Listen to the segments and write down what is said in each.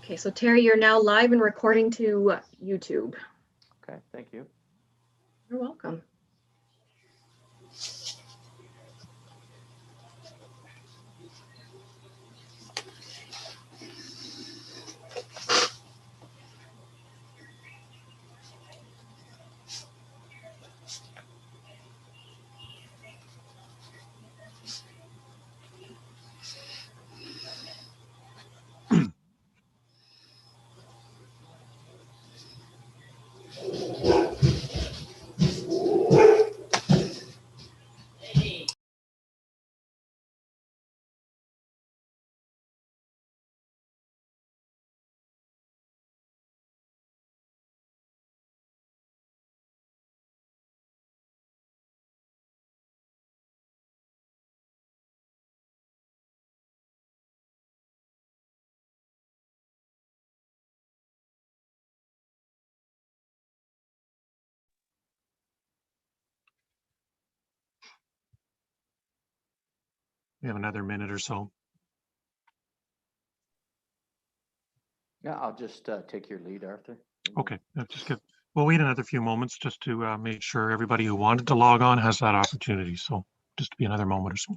Okay, so Terry, you're now live and recording to YouTube. Okay, thank you. You're welcome. We have another minute or so. Yeah, I'll just take your lead, Arthur. Okay, just good. We'll wait another few moments just to make sure everybody who wanted to log on has that opportunity. So just to be another moment or so.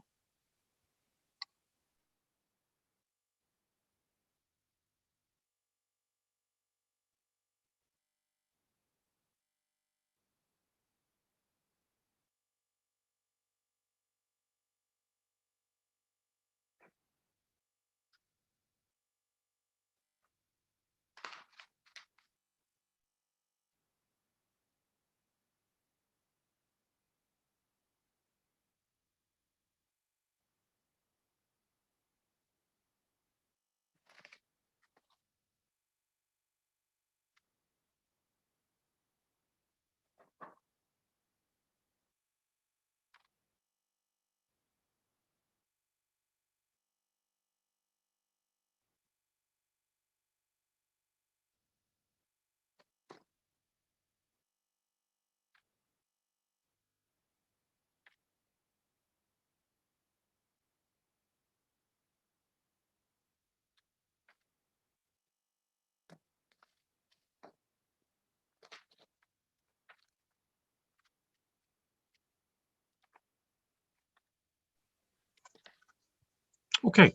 Okay,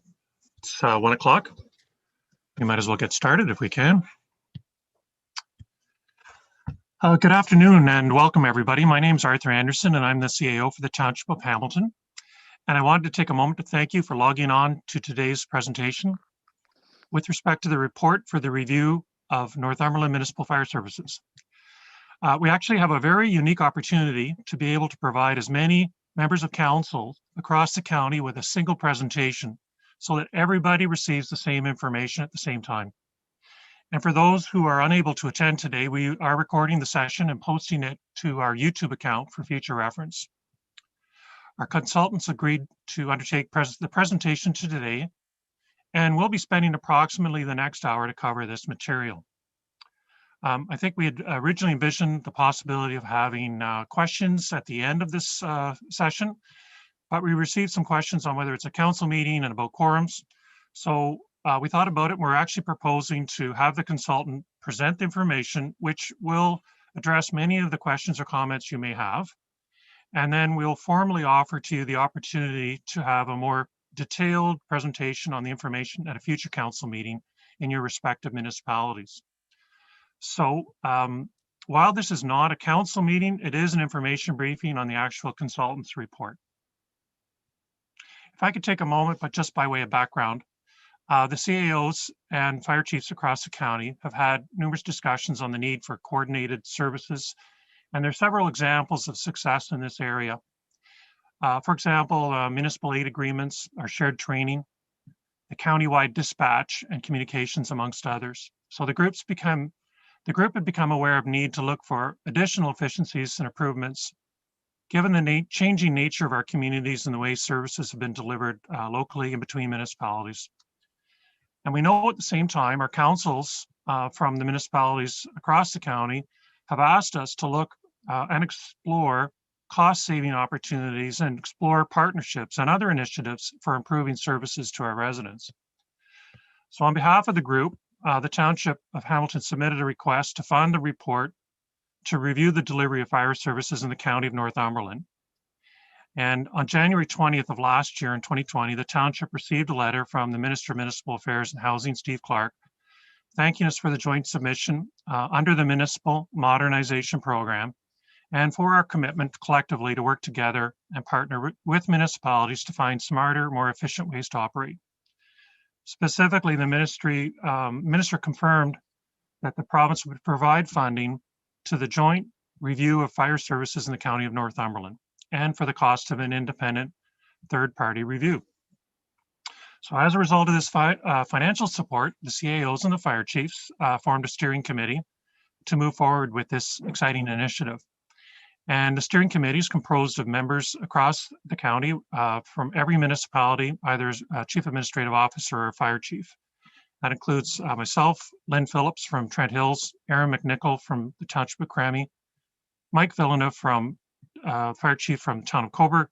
it's 1 o'clock. We might as well get started if we can. Good afternoon and welcome everybody. My name is Arthur Anderson and I'm the CAO for the Township of Hamilton. And I wanted to take a moment to thank you for logging on to today's presentation with respect to the report for the review of Northumberland Municipal Fire Services. We actually have a very unique opportunity to be able to provide as many members of council across the county with a single presentation so that everybody receives the same information at the same time. And for those who are unable to attend today, we are recording the session and posting it to our YouTube account for future reference. Our consultants agreed to undertake the presentation today, and we'll be spending approximately the next hour to cover this material. I think we had originally envisioned the possibility of having questions at the end of this session, but we received some questions on whether it's a council meeting and about quorums. So we thought about it. We're actually proposing to have the consultant present the information, which will address many of the questions or comments you may have. And then we'll formally offer to you the opportunity to have a more detailed presentation on the information at a future council meeting in your respective municipalities. So while this is not a council meeting, it is an information briefing on the actual consultant's report. If I could take a moment, but just by way of background, the CAOs and fire chiefs across the county have had numerous discussions on the need for coordinated services, and there are several examples of success in this area. For example, municipal aid agreements, our shared training, the countywide dispatch and communications, amongst others. So the group had become aware of need to look for additional efficiencies and improvements, given the changing nature of our communities and the way services have been delivered locally and between municipalities. And we know at the same time, our councils from the municipalities across the county have asked us to look and explore cost-saving opportunities and explore partnerships and other initiatives for improving services to our residents. So on behalf of the group, the Township of Hamilton submitted a request to fund a report to review the delivery of fire services in the county of Northumberland. And on January 20th of last year in 2020, the township received a letter from the Minister of Municipal Affairs and Housing, Steve Clark, thanking us for the joint submission under the Municipal Modernization Program and for our commitment collectively to work together and partner with municipalities to find smarter, more efficient ways to operate. Specifically, the minister confirmed that the province would provide funding to the joint review of fire services in the county of Northumberland and for the cost of an independent third-party review. So as a result of this financial support, the CAOs and the fire chiefs formed a steering committee to move forward with this exciting initiative. And the steering committee is composed of members across the county from every municipality, either as a chief administrative officer or a fire chief. That includes myself, Lynn Phillips from Trent Hills, Aaron McNichol from the Township of Crammy, Mike Villeneuve from fire chief from Town of Cobourg,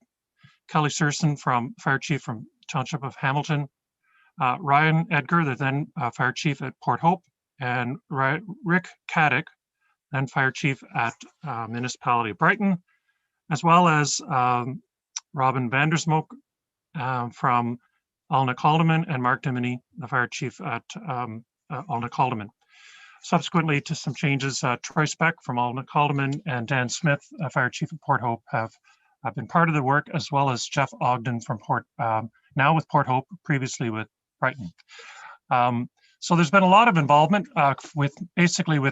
Kelly Serson from fire chief from Township of Hamilton, Ryan Edgar, the then fire chief at Port Hope, and Rick Caddick, then fire chief at Municipality of Brighton, as well as Robin Vandersmoke from Alna-Calderman and Mark Dimony, the fire chief at Alna-Calderman. Subsequently to some changes, Troy Speck from Alna-Calderman and Dan Smith, fire chief at Port Hope, have been part of the work, as well as Jeff Ogden from now with Port Hope, previously with Brighton. So there's been a lot of involvement with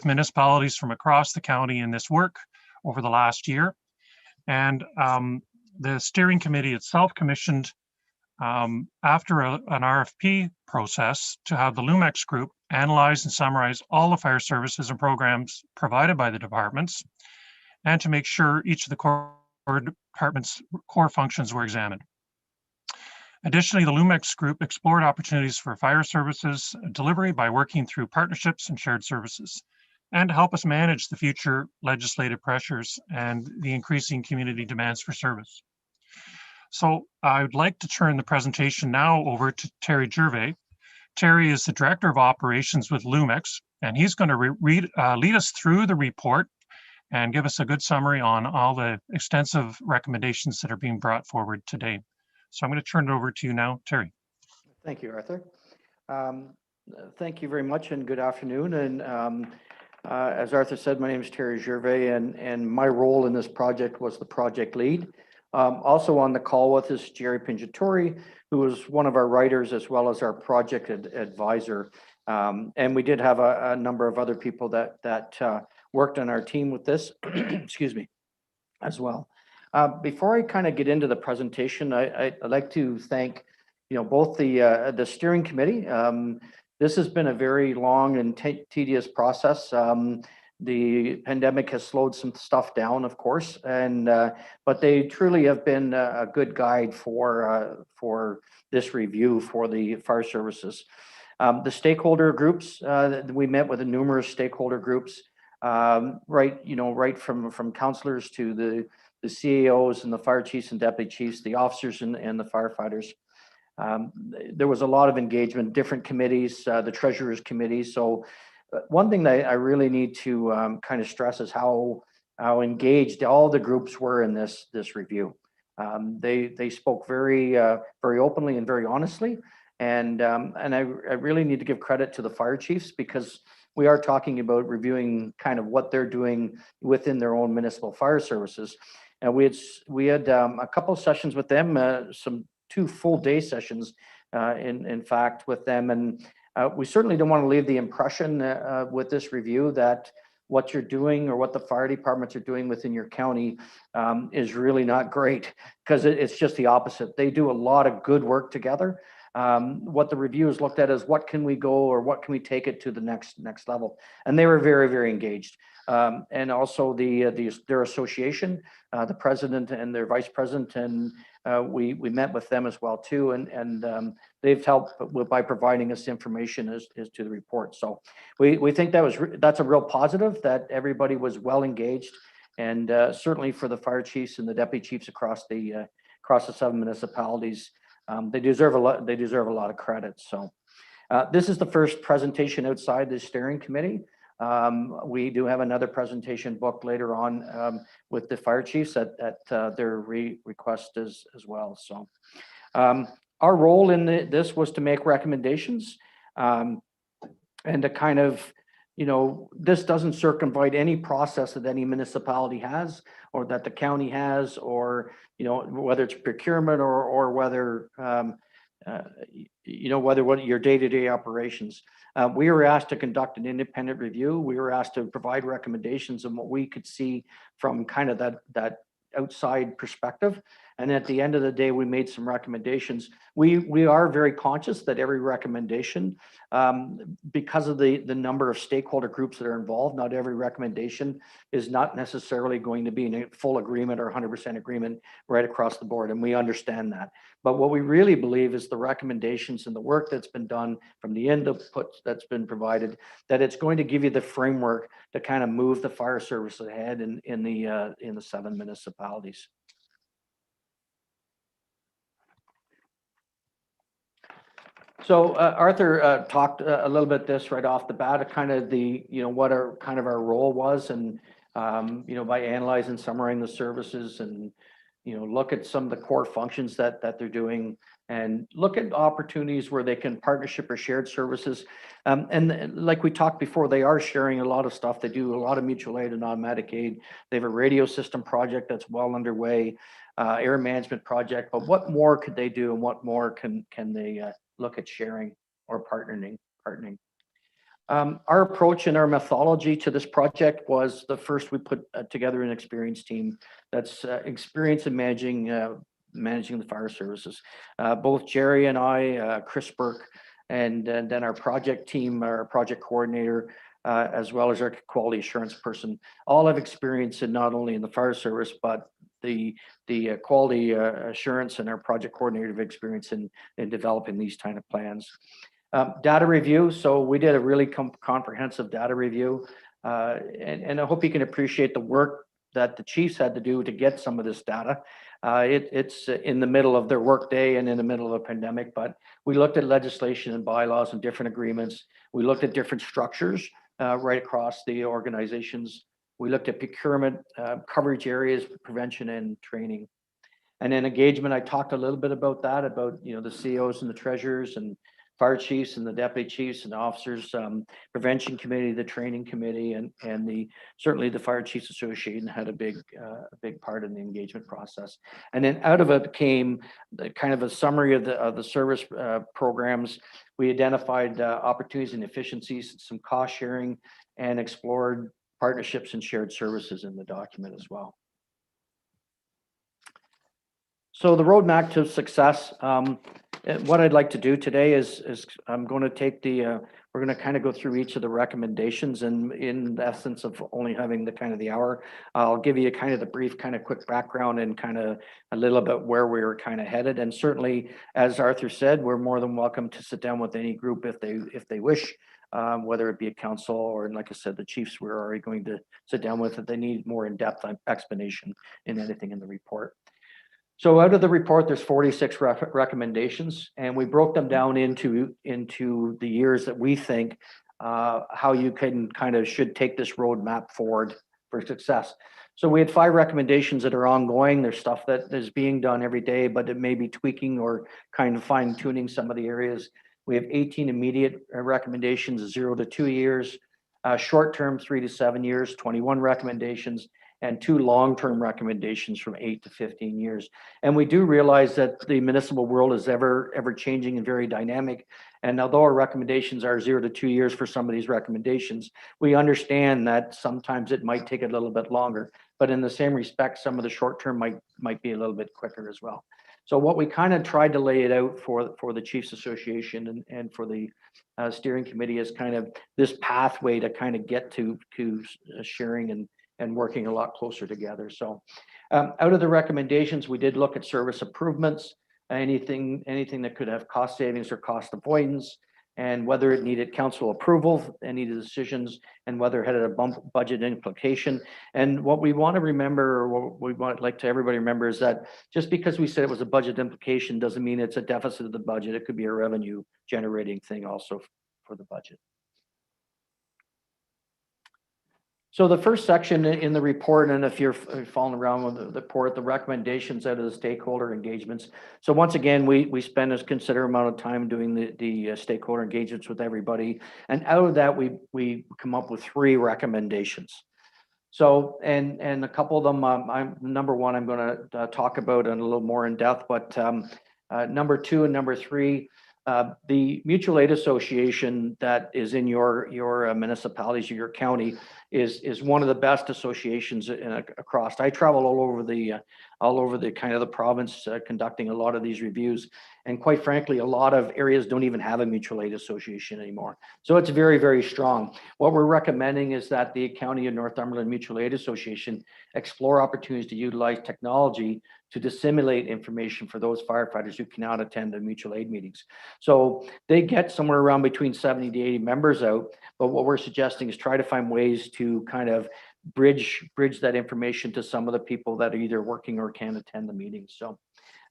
municipalities from across the county in this work over the last year. And the steering committee itself commissioned, after an RFP process, to have the Lumex group analyze and summarize all the fire services and programs provided by the departments, and to make sure each of the core departments' core functions were examined. Additionally, the Lumex group explored opportunities for fire services delivery by working through partnerships and shared services, and to help us manage the future legislative pressures and the increasing community demands for service. So I would like to turn the presentation now over to Terry Gervais. Terry is the Director of Operations with Lumex, and he's going to lead us through the report and give us a good summary on all the extensive recommendations that are being brought forward today. So I'm going to turn it over to you now, Terry. Thank you, Arthur. Thank you very much and good afternoon. And as Arthur said, my name is Terry Gervais, and my role in this project was the project lead. Also on the call with us, Jerry Pinjatori, who was one of our writers as well as our project advisor. And we did have a number of other people that worked on our team with this, excuse me, as well. Before I kind of get into the presentation, I'd like to thank, both the steering committee. This has been a very long and tedious process. The pandemic has slowed some stuff down, of course, but they truly have been a good guide for this review for the fire services. The stakeholder groups, we met with numerous stakeholder groups, right from councillors to the CAOs and the fire chiefs and deputy chiefs, the officers and the firefighters. There was a lot of engagement, different committees, the treasurer's committee. So one thing that I really need to kind of stress is how engaged all the groups were in this review. They spoke very openly and very honestly, and I really need to give credit to the fire chiefs, because we are talking about reviewing kind of what they're doing within their own municipal fire services. And we had a couple of sessions with them, some 2 full day sessions, in fact, with them. And we certainly don't want to leave the impression with this review that what you're doing or what the fire departments are doing within your county is really not great, because it's just the opposite. They do a lot of good work together. What the review has looked at is what can we go, or what can we take it to the next level, and they were very, very engaged. And also their association, the president and their vice president, and we met with them as well too, and they've helped by providing us information as to the report. So we think that's a real positive, that everybody was well engaged, and certainly for the fire chiefs and the deputy chiefs across the 7 municipalities, they deserve a lot of credit. So This is the first presentation outside the steering committee. We do have another presentation booked later on with the fire chiefs at their request as well. So our role in this was to make recommendations and to kind of, this doesn't circumvent any process that any municipality has or that the county has, or, whether it's procurement or whether, whether what your day-to-day operations. We were asked to conduct an independent review. We were asked to provide recommendations on what we could see from kind of that outside perspective. And at the end of the day, we made some recommendations. We are very conscious that every recommendation, because of the number of stakeholder groups that are involved, not every recommendation is not necessarily going to be in full agreement or 100% agreement right across the board. And we understand that. But what we really believe is the recommendations and the work that's been done from the input that's been provided, that it's going to give you the framework to kind of move the fire service ahead in the 7 municipalities. So Arthur talked a little bit this right off the bat, kind of the, what our kind of our role was, and by analyzing, summarizing the services, and look at some of the core functions that they're doing, and look at opportunities where they can partnership or shared services. And like we talked before, they are sharing a lot of stuff. They do a lot of mutual aid and automatic aid. They have a radio system project that's well underway, air management project. But what more could they do, and what more can they look at sharing or partnering? Our approach and our methodology to this project was the first. We put together an experienced team that's experienced in managing the fire services. Both Jerry and I, Chris Burke, and then our project team, our project coordinator, as well as our quality assurance person, all have experience in not only in the fire service, but the quality assurance, and our project coordinator have experience in developing these kind of plans. Data review. So we did a really comprehensive data review, and I hope you can appreciate the work that the chiefs had to do to get some of this data. It's in the middle of their workday and in the middle of a pandemic, but we looked at legislation and bylaws and different agreements. We looked at different structures right across the organizations. We looked at procurement, coverage areas, prevention, and training. And then engagement, I talked a little bit about that, about the COs and the treasurers and fire chiefs and the deputy chiefs and officers, prevention committee, the training committee, and certainly the Fire Chiefs Association had a big part in the engagement process. And then out of it came kind of a summary of the service programs. We identified opportunities and efficiencies, some cost sharing, and explored partnerships and shared services in the document as well. So the roadmap to success. What I'd like to do today is I'm going to take we're going to kind of go through each of the recommendations, and in the essence of only having the kind of the hour, I'll give you kind of the brief, kind of quick background and kind of a little bit where we're kind of headed. And certainly, as Arthur said, we're more than welcome to sit down with any group if they wish, whether it be a council or, and like I said, the chiefs we're already going to sit down with if they need more in-depth explanation in anything in the report. So out of the report, there's 46 recommendations, and we broke them down into the years that we think how you can should take this roadmap forward for success. So we had 5 recommendations that are ongoing. There's stuff that is being done every day, but it may be tweaking or kind of fine tuning some of the areas. We have 18 immediate recommendations, 0 to 2 years, short-term 3 to 7 years, 21 recommendations, and 2 long-term recommendations from 8 to 15 years. And we do realize that the municipal world is ever changing and very dynamic. And although our recommendations are 0 to 2 years for some of these recommendations, we understand that sometimes it might take a little bit longer. But in the same respect, some of the short-term might be a little bit quicker as well. So what we kind of tried to lay it out for the Chiefs Association and for the steering committee is kind of this pathway to kind of get to sharing and working a lot closer together. So out of the recommendations, we did look at service improvements, anything that could have cost savings or cost avoidance, and whether it needed council approval, any of the decisions, and whether it had a budget implication. And what we want to remember, or what we want like to everybody remember, is that just because we said it was a budget implication doesn't mean it's a deficit of the budget. It could be a revenue generating thing also for the budget. So the first section in the report, and if you're following around with the report, the recommendations out of the stakeholder engagements. So once again, we spend a considerable amount of time doing the stakeholder engagements with everybody. And out of that, we come up with 3 recommendations. So, and a couple of them, number 1, I'm going to talk about in a little more in depth, but number 2 and number 3, the mutual aid association that is in your municipalities or your county is one of the best associations across. I travel all over the kind of the province conducting a lot of these reviews, and quite frankly, a lot of areas don't even have a mutual aid association anymore. So it's very, very strong. What we're recommending is that the County of Northumberland Mutual Aid Association explore opportunities to utilize technology to disseminate information for those firefighters who cannot attend the mutual aid meetings. So they get somewhere around between 70 to 80 members out, but what we're suggesting is try to find ways to kind of bridge that information to some of the people that are either working or can't attend the meetings. So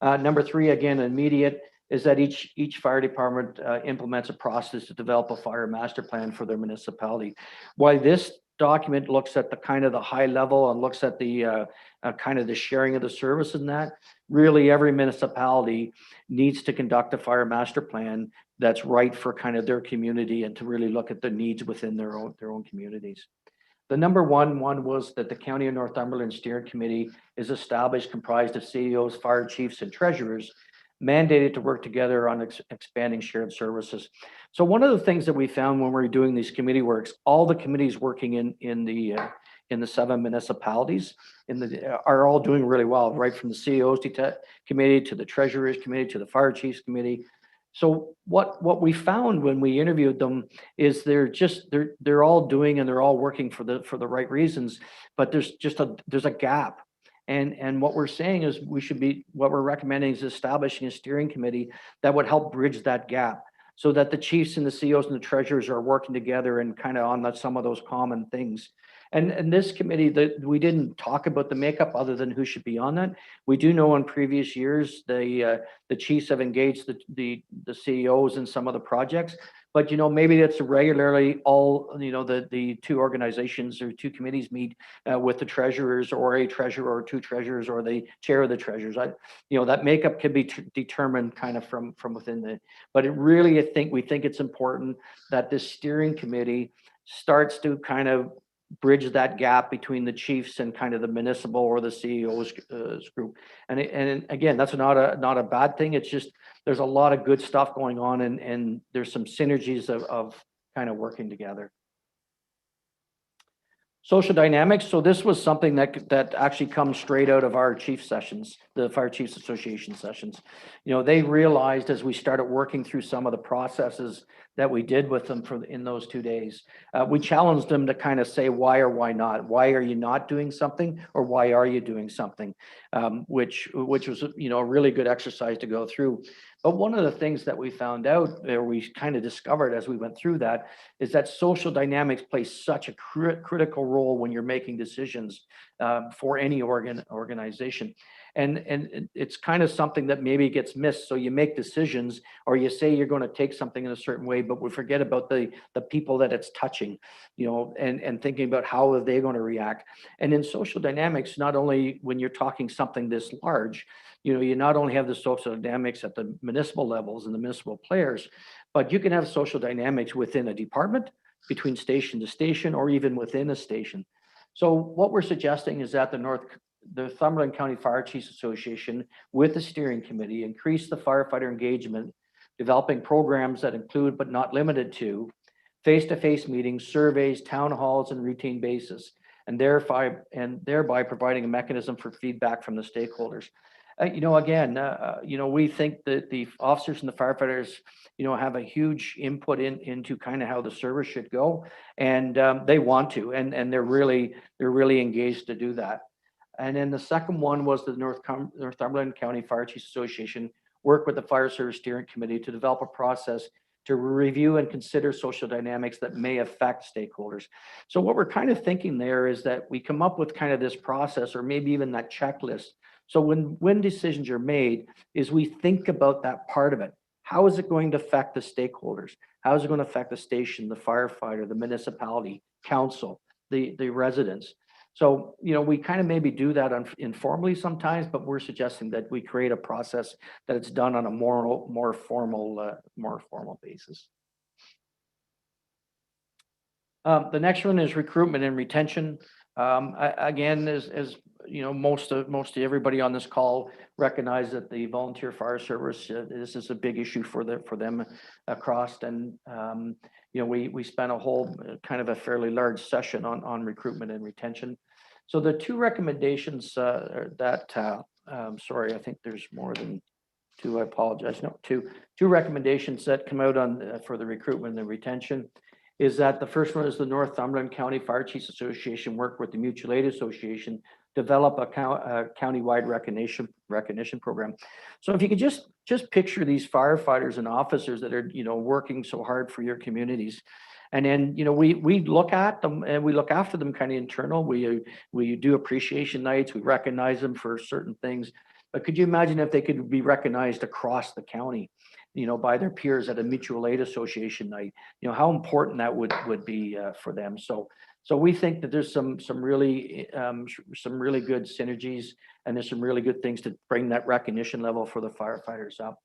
number 3, again, immediate, is that each fire department implements a process to develop a fire master plan for their municipality. While this document looks at the kind of the high level and looks at the kind of the sharing of the service in that, really every municipality needs to conduct a fire master plan that's right for kind of their community and to really look at the needs within their own communities. The number one was that the County of Northumberland Steering Committee is established, comprised of CEOs, fire chiefs, and treasurers, mandated to work together on expanding shared services. So one of the things that we found when we were doing these committee works, all the committees working in the 7 municipalities are all doing really well, right from the CEOs committee to the treasurers committee to the fire chiefs committee. So what we found when we interviewed them is they're all doing and they're all working for the right reasons, but there's a gap. And what we're saying is what we're recommending is establishing a steering committee that would help bridge that gap so that the chiefs and the CEOs and the treasurers are working together and kind of on some of those common things. And this committee, we didn't talk about the makeup other than who should be on that. We do know in previous years, the chiefs have engaged the CEOs in some of the projects, but maybe it's regularly all, the 2 organizations or 2 committees meet with the treasurers or a treasurer or 2 treasurers or the chair of the treasurers. That makeup can be determined kind of from within but it really, we think it's important that this steering committee starts to kind of bridge that gap between the chiefs and kind of the municipal or the CEOs group. And again, that's not a bad thing. It's just there's a lot of good stuff going on, and there's some synergies of kind of working together. Social dynamics. So this was something that actually comes straight out of our chief sessions, the Fire Chiefs Association sessions. They realized as we started working through some of the processes that we did with them in those 2 days, we challenged them to kind of say why or why not. Why are you not doing something, or why are you doing something? Which was a really good exercise to go through. But one of the things that we found out, or we kind of discovered as we went through that, is that social dynamics plays such a critical role when you're making decisions for any organization. And it's kind of something that maybe gets missed. So you make decisions, or you say you're going to take something in a certain way, but we forget about the people that it's touching, and thinking about how are they going to react. And in social dynamics, not only when you're talking something this large, you not only have the social dynamics at the municipal levels and the municipal players, but you can have social dynamics within a department, between station to station, or even within a station. So what we're suggesting is that the Northumberland County Fire Chiefs Association, with the steering committee, increase the firefighter engagement, developing programs that include but not limited to face-to-face meetings, surveys, town halls, and routine basis, and thereby providing a mechanism for feedback from the stakeholders. We think that the officers and the firefighters, have a huge input into kind of how the service should go, and they want to, and they're really engaged to do that. And then the second one was the Northumberland County Fire Chiefs Association work with the Fire Service Steering Committee to develop a process to review and consider social dynamics that may affect stakeholders. So what we're kind of thinking there is that we come up with kind of this process, or maybe even that checklist. So when decisions are made, is we think about that part of it. How is it going to affect the stakeholders? How is it going to affect the station, the firefighter, the municipality, council, the residents? So, you know, we kind of maybe do that informally sometimes, but we're suggesting that we create a process that it's done on a more formal basis. The next one is recruitment and retention. Again, as you know, most of everybody on this call recognize that the volunteer fire service, this is a big issue for them across. And you know, we spent a whole kind of a fairly large session on recruitment and retention. So the two recommendations sorry, I think there's more than two. I apologize. No, two recommendations that come out on for the recruitment and retention is that the first one is the Northumberland County Fire Chiefs Association work with the Mutual Aid Association, develop a county-wide recognition program. So if you could just picture these firefighters and officers that are, you know, working so hard for your communities. And then, you know, we look at them and we look after them kind of internal. We do appreciation nights, we recognize them for certain things. But could you imagine if they could be recognized across the county, you know, by their peers at a mutual aid association night? You know, how important that would be for them. So we think that there's some really good synergies, and there's some really good things to bring that recognition level for the firefighters up.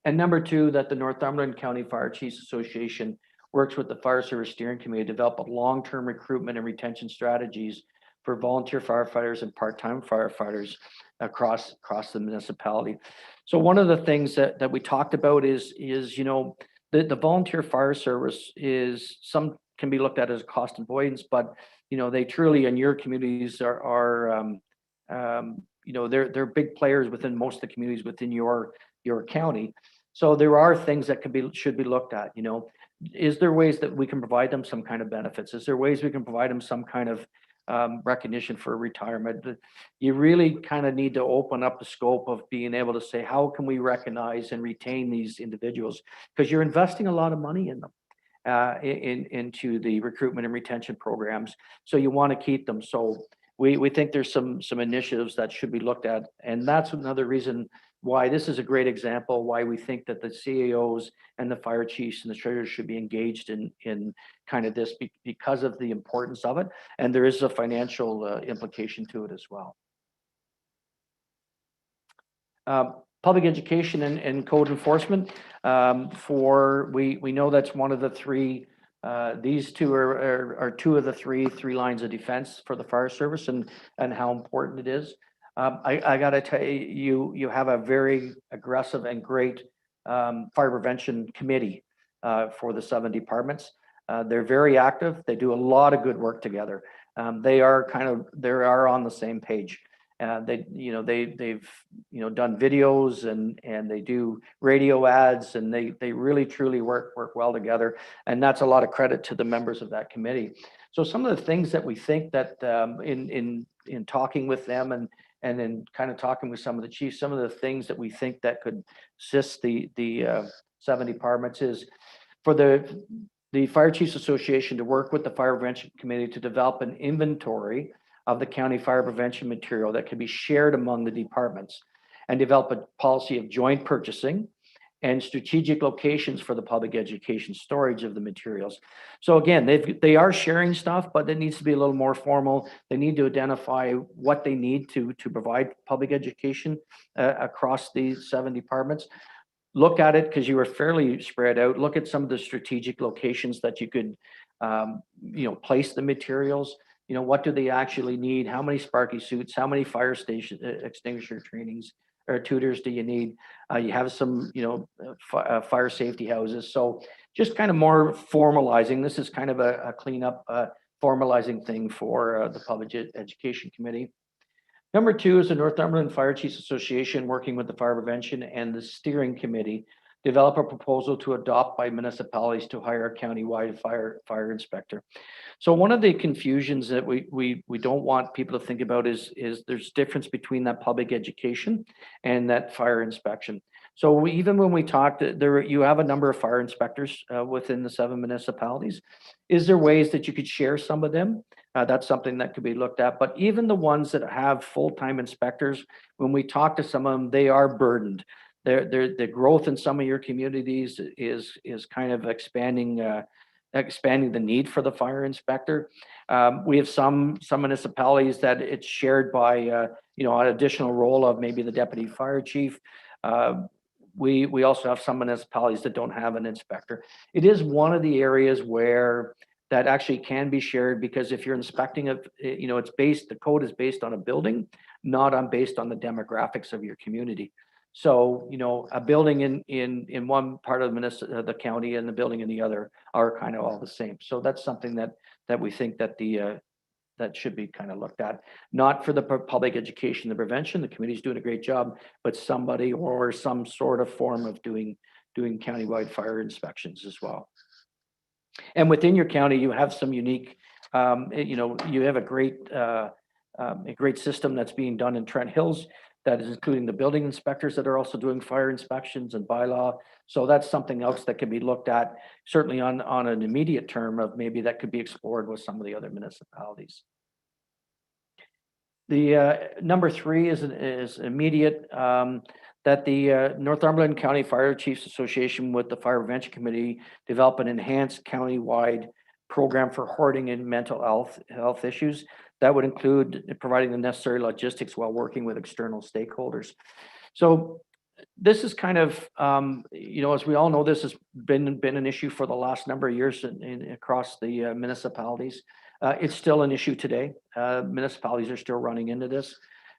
And number two, that the Northumberland County Fire Chiefs Association works with the Fire Service Steering Committee to develop a long-term recruitment and retention strategies for volunteer firefighters and part-time firefighters across the municipality. So one of the things that we talked about is you know, the volunteer fire service is can be looked at as cost avoidance, but you know, they truly in your communities are you know, they're big players within most of the communities within your county. So there are things that should be looked at. You know, is there ways that we can provide them some kind of benefits? Is there ways we can provide them some kind of recognition for retirement? You really kind of need to open up the scope of being able to say, how can we recognize and retain these individuals? Because you're investing a lot of money in them, into the recruitment and retention programs. So you want to keep them. So we think there's some initiatives that should be looked at. And that's another reason why this is a great example, why we think that the CAOs and the fire chiefs and the treasurers should be engaged in kind of this, because of the importance of it. And there is a financial implication to it as well. Public education and code enforcement. We know that's one of the three. These two are two of the three lines of defense for the fire service, and how important it is. I got to tell you, you have a very aggressive and great fire prevention committee for the 7 departments. They're very active. They do a lot of good work together. They are on the same page. They've done videos and they do radio ads, and they really truly work well together. And that's a lot of credit to the members of that committee. So some of the things that we think that in talking with them and then kind of talking with some of the chiefs, some of the things that we think that could assist the 7 departments is for the Fire Chiefs Association to work with the Fire Prevention Committee to develop an inventory of the county fire prevention material that can be shared among the departments, and develop a policy of joint purchasing and strategic locations for the public education storage of the materials. So again, they are sharing stuff, but it needs to be a little more formal. They need to identify what they need to provide public education across these 7 departments. Look at it, because you are fairly spread out. Look at some of the strategic locations that you could place the materials. You know, what do they actually need? How many Sparky suits? How many fire station extinguisher trainings or tutors do you need? You have some, fire safety houses. So just kind of more formalizing. This is kind of a cleanup, formalizing thing for the Public Education Committee. Number 2 is the Northumberland Fire Chiefs Association working with the Fire Prevention and the Steering Committee develop a proposal to adopt by municipalities to hire a countywide fire inspector. So one of the confusions that we don't want people to think about is there's difference between that public education and that fire inspection. So even when we talked, there you have a number of fire inspectors within the 7 municipalities. Is there ways that you could share some of them? That's something that could be looked at. But even the ones that have full-time inspectors, when we talk to some of them, they are burdened. The growth in some of your communities is kind of expanding the need for the fire inspector. We have some municipalities that it's shared by an additional role of maybe the deputy fire chief. We also have some municipalities that don't have an inspector. It is one of the areas where that actually can be shared, because if you're inspecting the code is based on a building, not based on the demographics of your community. So, a building in one part of the county and the building in the other are kind of all the same. So that's something that we think that that should be kind of looked at, not for the public education, the prevention. The committee's doing a great job, but somebody or some sort of form of doing countywide fire inspections as well. And within your county, you have some unique, you have a great system that's being done in Trent Hills that is including the building inspectors that are also doing fire inspections and bylaw. So that's something else that can be looked at, certainly on an immediate term of maybe that could be explored with some of the other municipalities. The number 3 is immediate, that the Northumberland County Fire Chiefs Association with the Fire Prevention Committee develop an enhanced county-wide program for hoarding and mental health issues. That would include providing the necessary logistics while working with external stakeholders. So this is kind of, as we all know, this has been an issue for the last number of years across the municipalities. It's still an issue today. Municipalities are still running into this.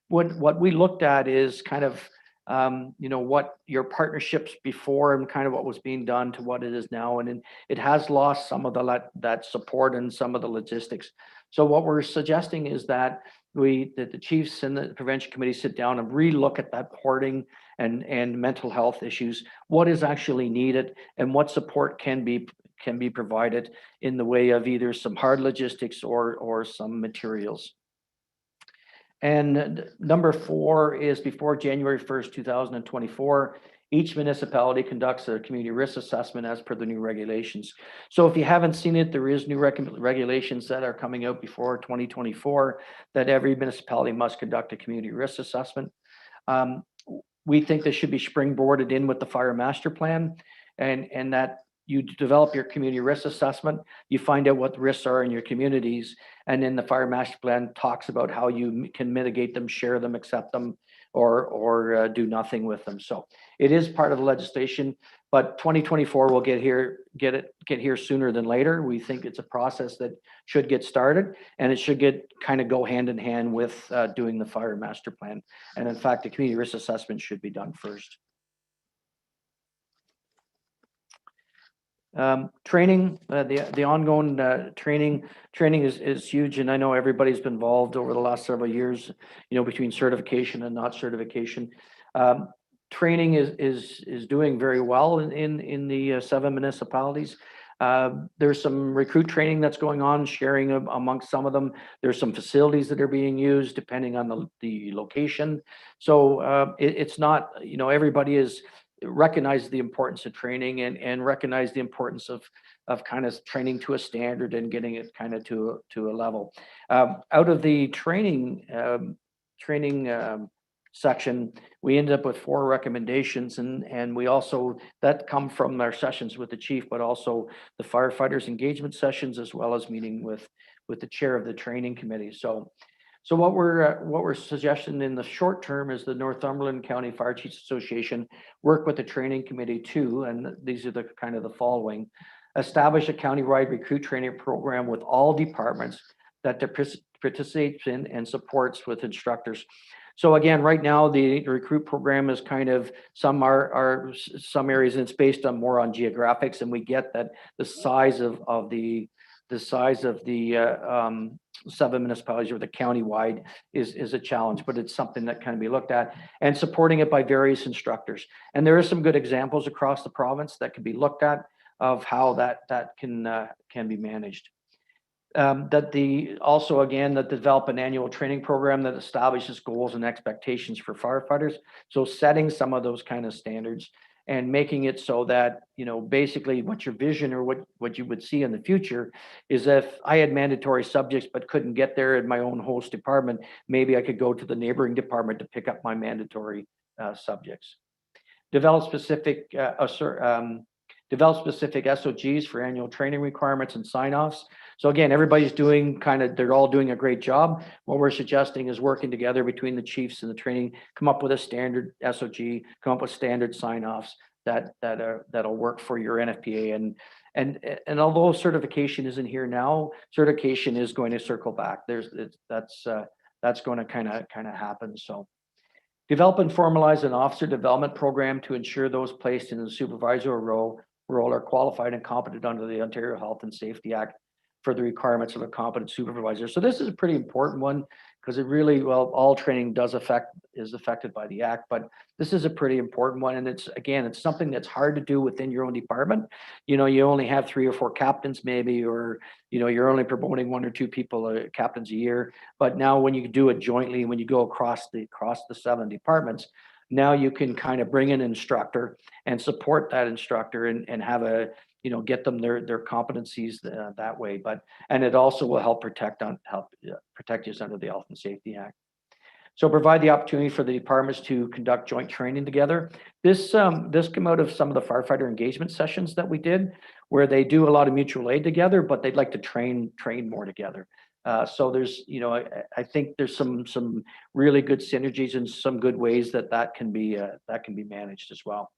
What we looked at is kind of, what your partnerships before and kind of what was being done to what it is now. And it has lost some of that support and some of the logistics. So what we're suggesting is that the chiefs and the prevention committee sit down and relook at that hoarding and mental health issues, what is actually needed and what support can be provided in the way of either some hard logistics or some materials. And number 4 is before January 1st, 2024, each municipality conducts a community risk assessment as per the new regulations. So if you haven't seen it, there is new regulations that are coming out before 2024 that every municipality must conduct a community risk assessment. We think this should be springboarded in with the fire master plan, and that you develop your community risk assessment, you find out what the risks are in your communities, and then the fire master plan talks about how you can mitigate them, share them, accept them, or do nothing with them. So it is part of the legislation, but 2024 will get here sooner than later. We think it's a process that should get started, and it should go hand in hand with doing the fire master plan. And in fact, the community risk assessment should be done first. Training, the ongoing training is huge, and I know everybody's been involved over the last several years, between certification and not certification. Training is doing very well in the 7 municipalities. There's some recruit training that's going on, sharing amongst some of them. There's some facilities that are being used depending on the location. So it's not, everybody is recognize the importance of training and recognize the importance of kind of training to a standard and getting it kind of to a level. Out of the training section, we ended up with 4 recommendations, and we also, that come from our sessions with the chief, but also the firefighters engagement sessions, as well as meeting with the chair of the training committee. So what we're suggesting in the short term is the Northumberland County Fire Chiefs Association work with the training committee too, and these are the kind of the following: establish a county-wide recruit training program with all departments that participates in and supports with instructors. So again, right now the recruit program is kind of, some areas, and it's based on more on geographics, and we get that the size of the the size of the 7 municipalities or the county-wide is a challenge, but it's something that can be looked at, and supporting it by various instructors. And there are some good examples across the province that can be looked at of how that can be managed. Also again, that develop an annual training program that establishes goals and expectations for firefighters. So setting some of those kind of standards and making it so that, you know, basically what your vision or what you would see in the future is, if I had mandatory subjects but couldn't get there in my own host department, maybe I could go to the neighboring department to pick up my mandatory subjects. Develop specific SOGs for annual training requirements and sign-offs. So again, everybody's doing they're all doing a great job. What we're suggesting is working together between the chiefs and the training, come up with a standard SOG, come up with standard sign-offs that'll work for your NFPA. And although certification isn't here now, certification is going to circle back. That's going to kind of happen. So develop and formalize an officer development program to ensure those placed in the supervisory role are qualified and competent under the Ontario Health and Safety Act for the requirements of a competent supervisor. So this is a pretty important one, because it really, well, all training is affected by the act, but this is a pretty important one. And it's something that's hard to do within your own department. You know, you only have 3 or 4 captains maybe, or, you know, you're only promoting 1 or 2 people, captains a year. But now when you do it jointly, when you go across the 7 departments, now you can kind of bring an instructor and support that instructor and have get them their competencies that way. And it also will help protect you under the Health and Safety Act. So provide the opportunity for the departments to conduct joint training together. This came out of some of the firefighter engagement sessions that we did, where they do a lot of mutual aid together, but they'd like to train more together. So there's, I think there's some really good synergies and some good ways that can be managed as well.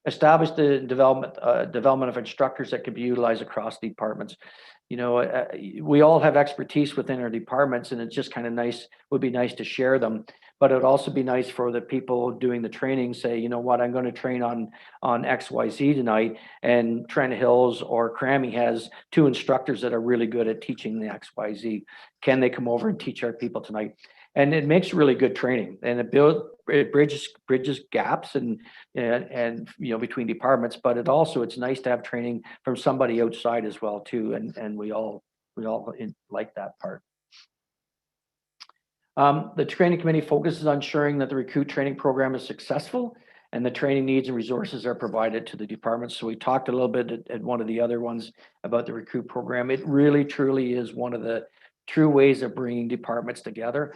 Establish the development of instructors that can be utilized across departments. We all have expertise within our departments, and it's just kind of nice, would be nice to share them. But it'd also be nice for the people doing the training, say, you know what, I'm going to train on XYZ tonight, and Trent Hills or Crammy has 2 instructors that are really good at teaching the XYZ. Can they come over and teach our people tonight? And it makes really good training, and it bridges gaps and between departments. But it's nice to have training from somebody outside as well too, and we all like that part. The training committee focuses on ensuring that the recruit training program is successful and the training needs and resources are provided to the departments. So we talked a little bit at one of the other ones about the recruit program. It really truly is one of the true ways of bringing departments together.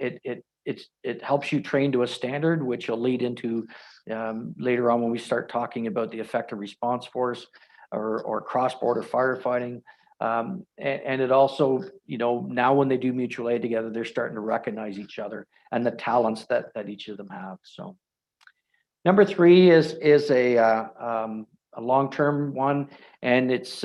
It helps you train to a standard, which will lead into later on when we start talking about the effective response force or cross-border firefighting. And it also, now when they do mutual aid together, they're starting to recognize each other and the talents that each of them have. So number 3 is a long-term one, and it's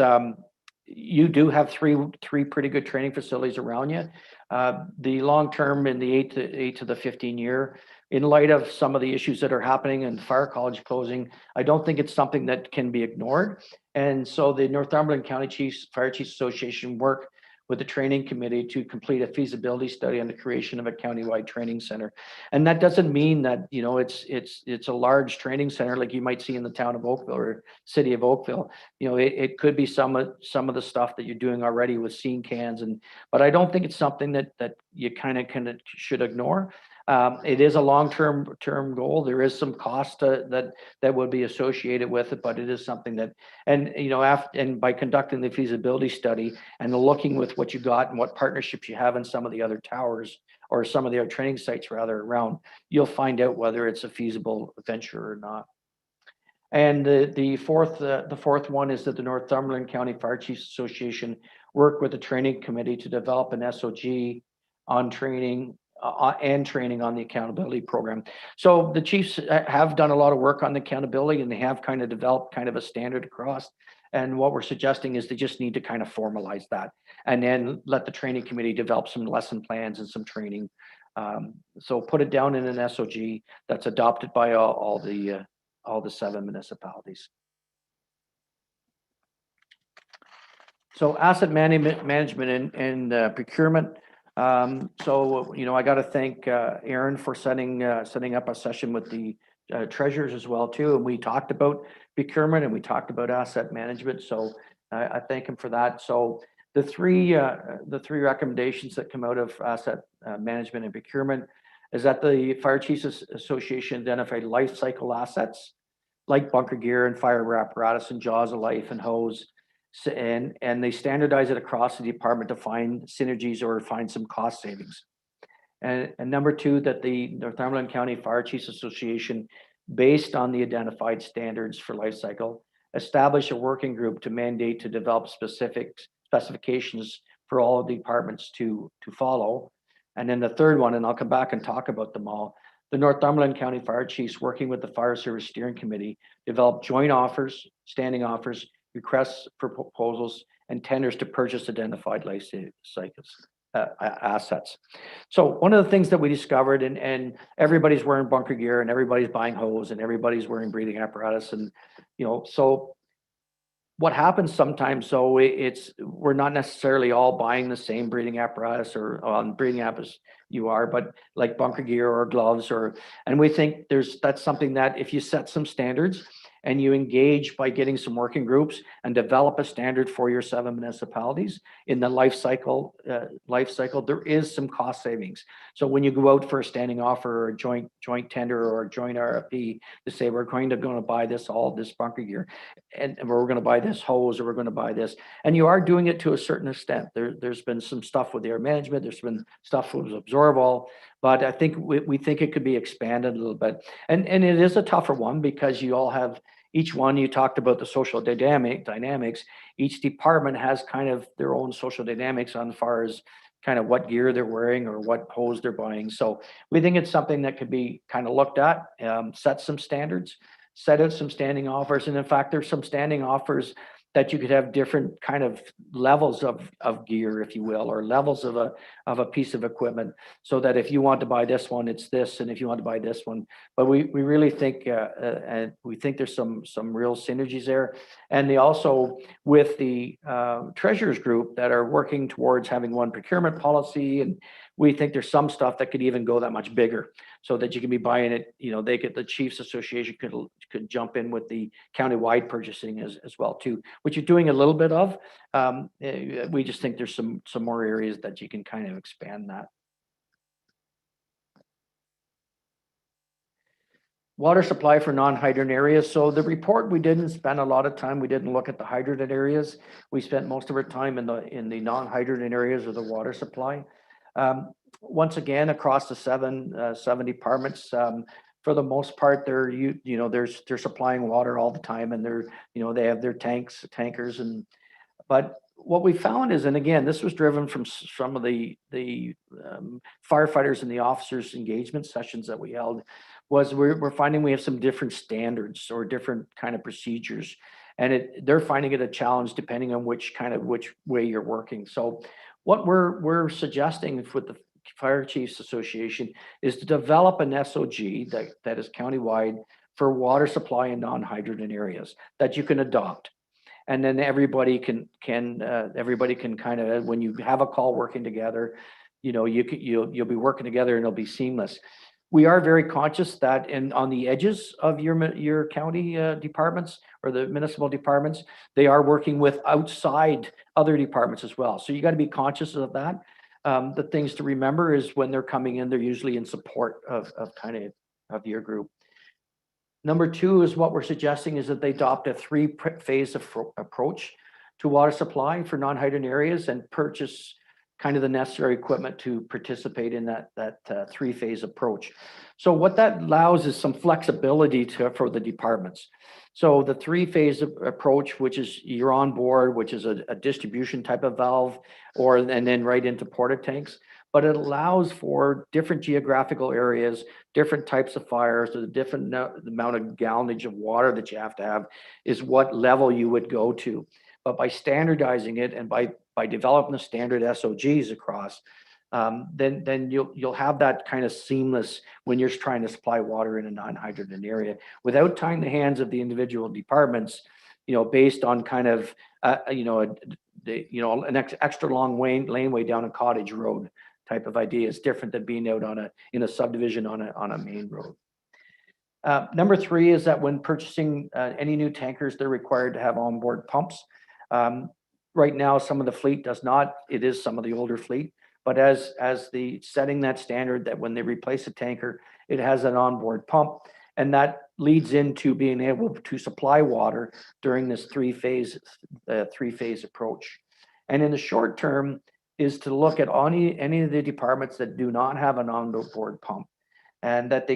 you do have three pretty good training facilities around you. The long-term in the 8 to the 15 year, in light of some of the issues that are happening and fire college closing, I don't think it's something that can be ignored. And so the Northumberland County Fire Chiefs Association work with the training committee to complete a feasibility study on the creation of a countywide training center. And that doesn't mean that, it's a large training center like you might see in the town of Oakville or city of Oakville. It could be some of the stuff that you're doing already with scene cans, but I don't think it's something that you kind of should ignore. It is a long-term goal. There is some cost that would be associated with it, but it is something that, and by conducting the feasibility study and looking with what you got and what partnerships you have in some of the other towers or some of the other training sites rather around, you'll find out whether it's a feasible venture or not. And the fourth one is that the Northumberland County Fire Chiefs Association work with the training committee to develop an SOG on training and training on the accountability program. So the chiefs have done a lot of work on the accountability, and they have kind of developed kind of a standard across. And what we're suggesting is they just need to kind of formalize that, and then let the training committee develop some lesson plans and some training. So put it down in an SOG that's adopted by all the 7 municipalities. So asset management and procurement. So, I got to thank Aaron for setting up a session with the treasurers as well too. And we talked about procurement and we talked about asset management. So I thank him for that. So the three recommendations that come out of asset management and procurement is that the Fire Chiefs Association identified life cycle assets like bunker gear and fire apparatus and jaws of life and hose. And they standardize it across the department to find synergies or find some cost savings. And number two, that the Northumberland County Fire Chiefs Association, based on the identified standards for life cycle, establish a working group to mandate to develop specific specifications for all departments to follow. And then the third one, and I'll come back and talk about them all, the Northumberland County Fire Chiefs, working with the Fire Service Steering Committee, develop joint offers, standing offers, requests for proposals, and tenders to purchase identified life cycles assets. So one of the things that we discovered, and everybody's wearing bunker gear, and everybody's buying hose, and everybody's wearing breathing apparatus, and so what happens sometimes, so we're not necessarily all buying the same breathing apparatus or breathing apparatus you are, but like bunker gear or gloves, and we think that's something that if you set some standards and you engage by getting some working groups and develop a standard for your 7 municipalities in the life cycle, there is some cost savings. So when you go out for a standing offer or a joint tender or a joint RFP to say, we're going to buy this bunker gear, and we're going to buy this hose, or we're going to buy this, and you are doing it to a certain extent. There's been some stuff with air management, there's been stuff with Absorball, but I think we think it could be expanded a little bit. And it is a tougher one because you all have, each one, you talked about the social dynamics. Each department has kind of their own social dynamics on as far as kind of what gear they're wearing or what hose they're buying. So we think it's something that could be kind of looked at, set some standards, set out some standing offers. And in fact, there's some standing offers that you could have different kind of levels of gear, if you will, or levels of a piece of equipment, so that if you want to buy this one, it's this, and if you want to buy this one. But we really think, and we think there's some real synergies there. And they also, with the treasurers group that are working towards having one procurement policy, and we think there's some stuff that could even go that much bigger, so that you can be buying it, they get, the Chiefs Association could jump in with the county-wide purchasing as well too, which you're doing a little bit of. We just think there's some more areas that you can kind of expand that. Water supply for non-hydrant areas. So the report, we didn't spend a lot of time. We didn't look at the hydrant areas. We spent most of our time in the non-hydrant areas of the water supply. Once again, across the seven departments, for the most part, they're supplying water all the time, and they have their tankers, but what we found is, and again, this was driven from some of the firefighters and the officers' engagement sessions that we held, was we're finding we have some different standards or different kind of procedures, and they're finding it a challenge depending on which way you're working. So what we're suggesting with the Fire Chiefs Association is to develop an SOG that is countywide for water supply in non-hydrant areas that you can adopt. And then everybody can kind of, when you have a call working together, you'll be working together and it'll be seamless. We are very conscious that on the edges of your county departments or the municipal departments, they are working with outside other departments as well. So you got to be conscious of that. The things to remember is when they're coming in, they're usually in support of your group. Number two is what we're suggesting is that they adopt a 3-phase approach to water supply for non-hydrant areas and purchase kind of the necessary equipment to participate in that 3-phase approach. So what that allows is some flexibility for the departments. So the 3-phase approach, which is you're on board, which is a distribution type of valve, and then right into porta tanks. But it allows for different geographical areas, different types of fires, the different amount of gallonage of water that you have to have is what level you would go to. But by standardizing it and by developing the standard SOGs across, then you'll have that kind of seamless when you're trying to supply water in a non-hydrant area without tying the hands of the individual departments, based on kind of, an extra long laneway down a cottage road type of idea is different than being out in a subdivision on a main road. Number 3 is that when purchasing any new tankers, they're required to have onboard pumps. Right now, some of the fleet does not. It is some of the older fleet, but as the setting that standard that when they replace a tanker, it has an onboard pump, and that leads into being able to supply water during this three-phase approach. And in the short term is to look at any of the departments that do not have an onboard pump, and that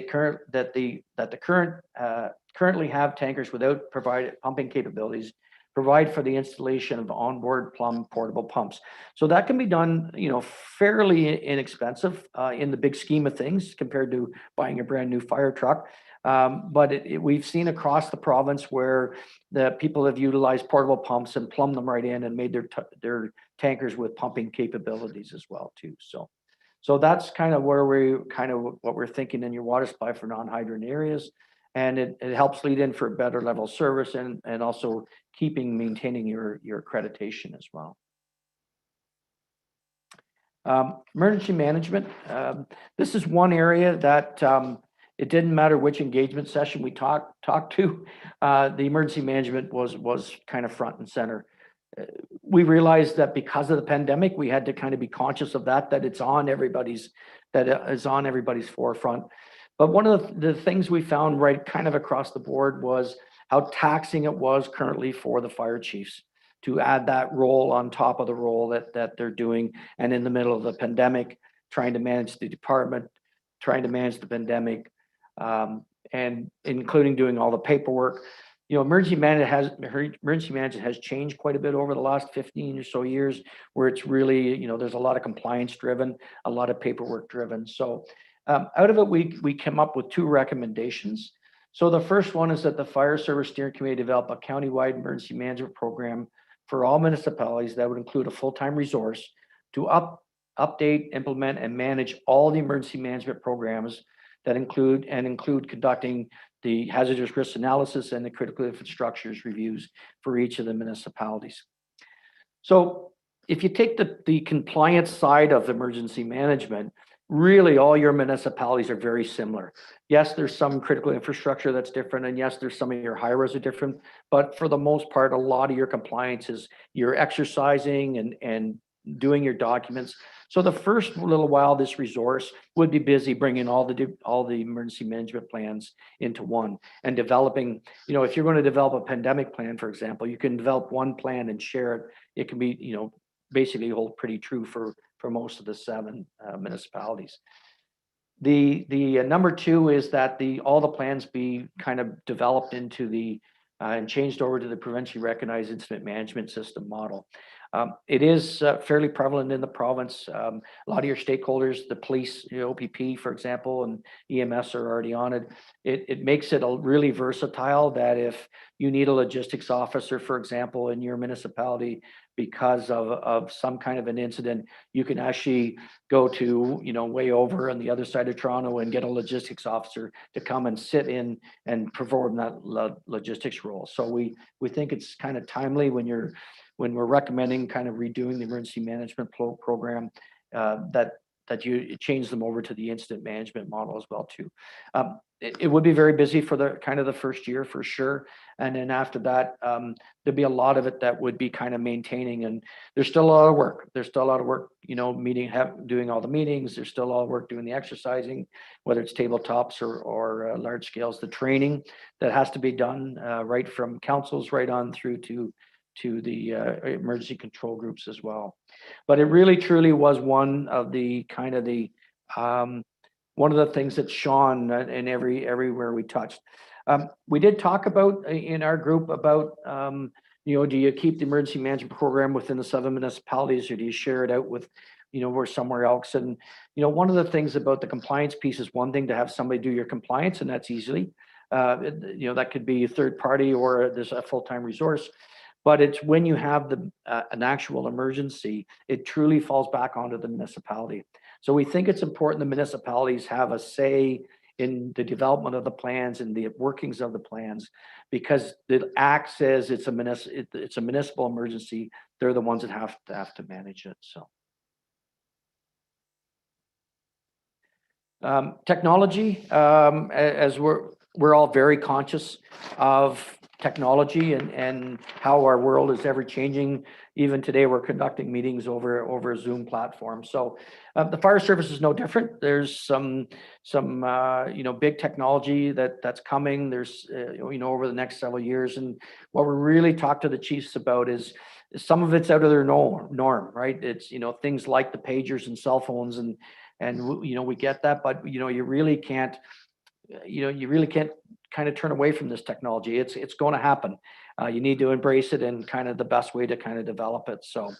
currently have tankers without provided pumping capabilities, provide for the installation of onboard portable pumps. So that can be done, fairly inexpensive in the big scheme of things compared to buying a brand new fire truck. But we've seen across the province where the people have utilized portable pumps and plumbed them right in and made their tankers with pumping capabilities as well too. So that's kind of where what we're thinking in your water supply for non-hydrant areas. And it helps lead in for better level service and also maintaining your accreditation as well. Emergency management. This is one area that it didn't matter which engagement session we talked to. The emergency management was kind of front and center. We realized that because of the pandemic, we had to kind of be conscious of that it's on everybody's forefront. But one of the things we found right kind of across the board was how taxing it was currently for the fire chiefs to add that role on top of the role that they're doing. And in the middle of the pandemic, trying to manage the department, trying to manage the pandemic, and including doing all the paperwork. Emergency management has changed quite a bit over the last 15 or so years, where it's really, there's a lot of compliance driven, a lot of paperwork driven. So out of it, we came up with 2 recommendations. So the first one is that the Fire Service Steering Committee develop a countywide emergency management program for all municipalities that would include a full-time resource to update, implement, and manage all the emergency management programs that include conducting the hazardous risk analysis and the critical infrastructures reviews for each of the municipalities. So if you take the compliance side of emergency management, really all your municipalities are very similar. Yes, there's some critical infrastructure that's different, and yes, there's some of your high-res are different, but for the most part, a lot of your compliance is you're exercising and doing your documents. So the first little while, this resource would be busy bringing all the emergency management plans into one and developing, if you're going to develop a pandemic plan, for example, you can develop one plan and share it. It can be, basically hold pretty true for most of the 7 municipalities. The number 2 is that all the plans be kind of developed into and changed over to the provincially recognized incident management system model. It is fairly prevalent in the province. A lot of your stakeholders, the police, OPP, for example, and EMS are already on it. It makes it really versatile that if you need a logistics officer, for example, in your municipality, because of some kind of an incident, you can actually go to, way over on the other side of Toronto and get a logistics officer to come and sit in and perform that logistics role. So we think it's kind of timely when we're recommending kind of redoing the emergency management program, that you change them over to the incident management model as well too. It would be very busy for the first year for sure. And then after that, there'd be a lot of it that would be kind of maintaining, and there's still a lot of work. There's still a lot of work, doing all the meetings. There's still a lot of work doing the exercising, whether it's tabletops or large scales, the training that has to be done right from councils right on through to the emergency control groups as well. But it really truly was one of the things that shone in everywhere we touched. We did talk about in our group about, do you keep the emergency management program within the 7 municipalities, or do you share it out with, or somewhere else? And, one of the things about the compliance piece is one thing to have somebody do your compliance, and that's easily, that could be a third party or there's a full-time resource. But it's when you have an actual emergency, it truly falls back onto the municipality. So we think it's important the municipalities have a say in the development of the plans and the workings of the plans, because the act says it's a municipal emergency. They're the ones that have to manage it. So. Technology, as we're all very conscious of technology and how our world is ever changing. Even today, we're conducting meetings over a Zoom platform. So the fire service is no different. There's some big technology that's coming. There's over the next several years, and what we really talk to the chiefs about is some of it's out of their norm, right? It's things like the pagers and cell phones and we get that, but you really can't kind of turn away from this technology. It's going to happen. You need to embrace it, and kind of the best way to kind of develop it. So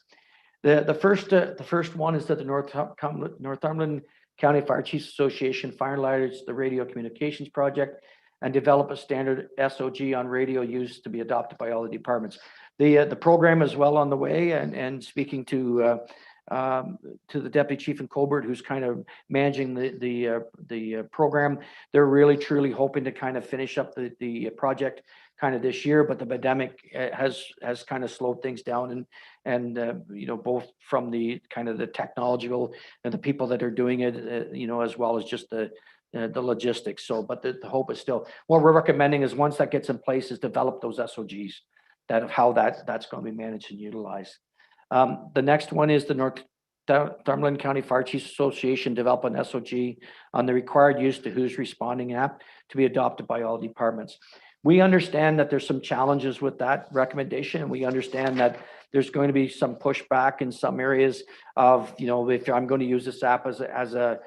the first one is that the Northumberland County Fire Chiefs Association finalized the radio communications project and develop a standard SOG on radio use to be adopted by all the departments. The program is well on the way, and speaking to the deputy chief in Colbert, who's kind of managing the program. They're really truly hoping to kind of finish up the project kind of this year, but the pandemic has kind of slowed things down, and both from the kind of the technological and the people that are doing it, as well as just the logistics. So, but the hope is still, what we're recommending is once that gets in place is develop those SOGs, that of how that's going to be managed and utilized. The next one is the Northumberland County Fire Chiefs Association develop an SOG on the required use to Who's Responding app to be adopted by all departments. We understand that there's some challenges with that recommendation, and we understand that there's going to be some pushback in some areas of, if I'm going to use this app as a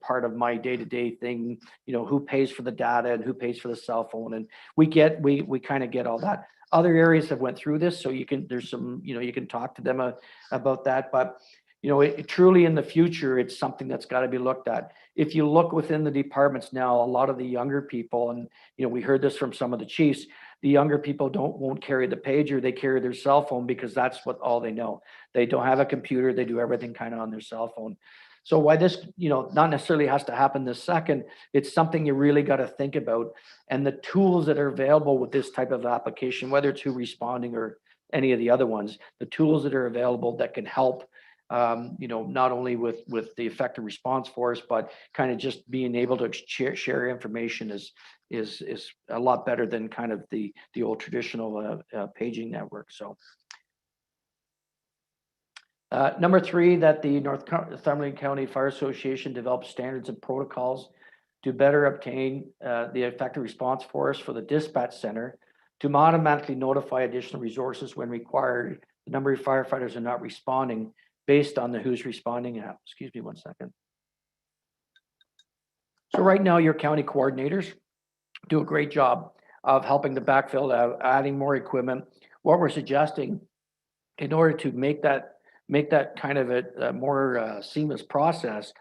part of my day-to-day thing, who pays for the data and who pays for the cell phone, and we kind of get all that. Other areas have went through this, so you can talk to them about that, but truly in the future, it's something that's got to be looked at. If you look within the departments now, a lot of the younger people, and we heard this from some of the chiefs, the younger people won't carry the pager, they carry their cell phone because that's all they know. They don't have a computer, they do everything kind of on their cell phone. So why this, not necessarily has to happen this second, it's something you really got to think about. And the tools that are available with this type of application, whether it's Who's Responding or any of the other ones, the tools that are available that can help, not only with the effective response force, but kind of just being able to share information is a lot better than kind of the old traditional paging network. So. Number 3, that the Northumberland County Fire Association develops standards and protocols to better obtain the effective response force for the dispatch center to automatically notify additional resources when required. The number of firefighters are not responding based on the Who's Responding app. Excuse me 1 second. So right now, your county coordinators do a great job of helping to backfill, adding more equipment. What we're suggesting in order to make that kind of a more seamless process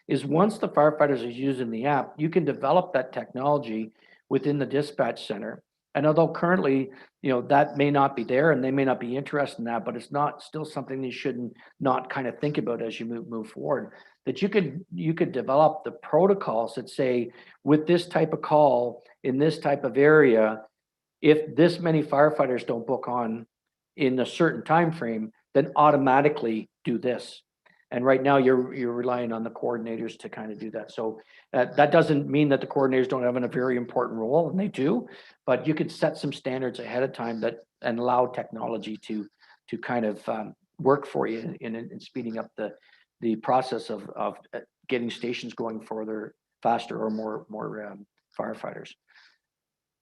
is once the firefighters are using the app, you can develop that technology within the dispatch center. And although currently, that may not be there and they may not be interested in that, but it's still something you should not kind of think about as you move forward, that you could develop the protocols that say, with this type of call in this type of area, if this many firefighters don't book on in a certain time frame, then automatically do this. And right now you're relying on the coordinators to kind of do that. So that doesn't mean that the coordinators don't have a very important role, and they do, but you could set some standards ahead of time and allow technology to kind of work for you in speeding up the process of getting stations going faster or more firefighters.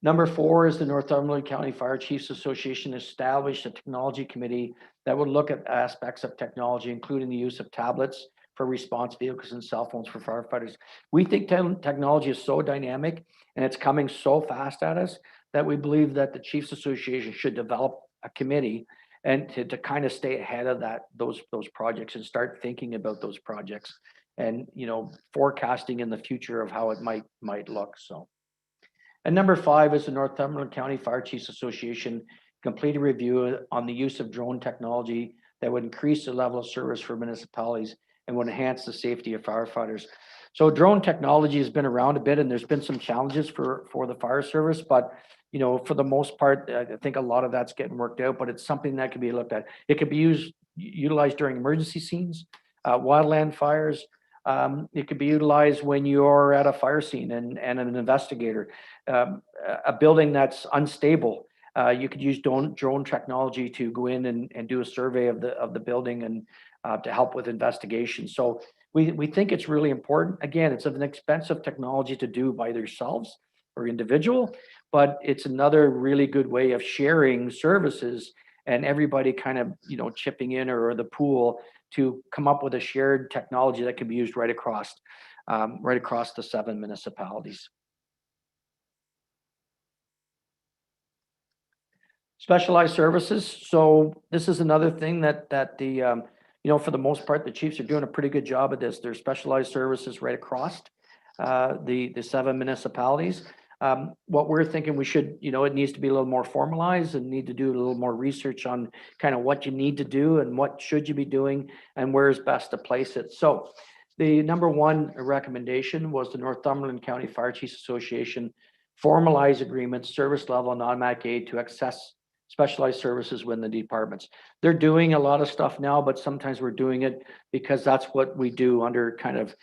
Number 4 is the Northumberland County Fire Chiefs Association established a technology committee that would look at aspects of technology, including the use of tablets for response vehicles and cell phones for firefighters. We think technology is so dynamic and it's coming so fast at us that we believe that the Chiefs Association should develop a committee and to kind of stay ahead of those projects and start thinking about those projects and forecasting in the future of how it might look. So. And number 5 is the Northumberland County Fire Chiefs Association complete a review on the use of drone technology that would increase the level of service for municipalities and would enhance the safety of firefighters. So drone technology has been around a bit, and there's been some challenges for the fire service, but for the most part, I think a lot of that's getting worked out, but it's something that can be looked at. It can be utilized during emergency scenes, wildland fires. It could be utilized when you're at a fire scene and an investigator. A building that's unstable, you could use drone technology to go in and do a survey of the building and to help with investigation. So we think it's really important. Again, it's an expensive technology to do by themselves or individual, but it's another really good way of sharing services and everybody kind of chipping in, or the pool, to come up with a shared technology that can be used right across the 7 municipalities. Specialized services. So this is another thing that the for the most part, the chiefs are doing a pretty good job of this. There's specialized services right across the 7 municipalities. What we're thinking, we should, it needs to be a little more formalized, and need to do a little more research on kind of what you need to do and what should you be doing and where is best to place it. So the number one recommendation was the Northumberland County Fire Chiefs Association formalize agreements, service level, and automatic aid to access specialized services within the departments. They're doing a lot of stuff now, but sometimes we're doing it because that's what we do under kind of,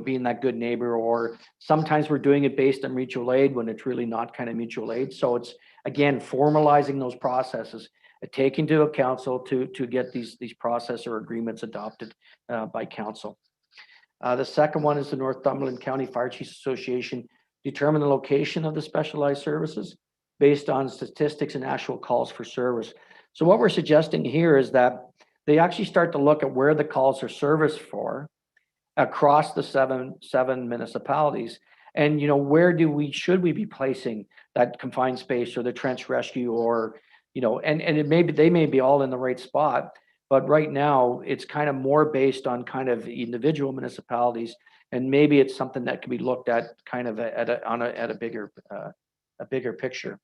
being that good neighbor, or sometimes we're doing it based on mutual aid when it's really not kind of mutual aid. So it's, again, formalizing those processes, taking to a council to get these process or agreements adopted by council. The second one is the Northumberland County Fire Chiefs Association determine the location of the specialized services based on statistics and actual calls for service. So what we're suggesting here is that they actually start to look at where the calls are serviced for across the seven municipalities, and where should we be placing that confined space or the trench rescue, or and they may be all in the right spot, but right now it's kind of more based on kind of individual municipalities, and maybe it's something that can be looked at kind of at a bigger picture.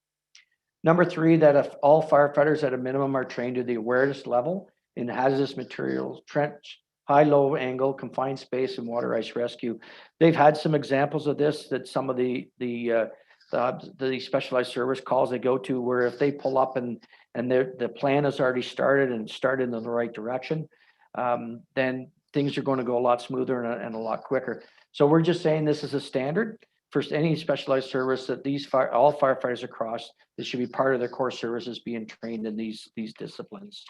Number three, that if all firefighters at a minimum are trained to the awareness level in hazardous materials, trench, high, low angle, confined space, and water ice rescue. They've had some examples of this, that some of the specialized service calls they go to, where if they pull up and the plan has already started and started in the right direction, then things are going to go a lot smoother and a lot quicker. So we're just saying this is a standard for any specialized service, that all firefighters across, this should be part of their core services, being trained in these disciplines.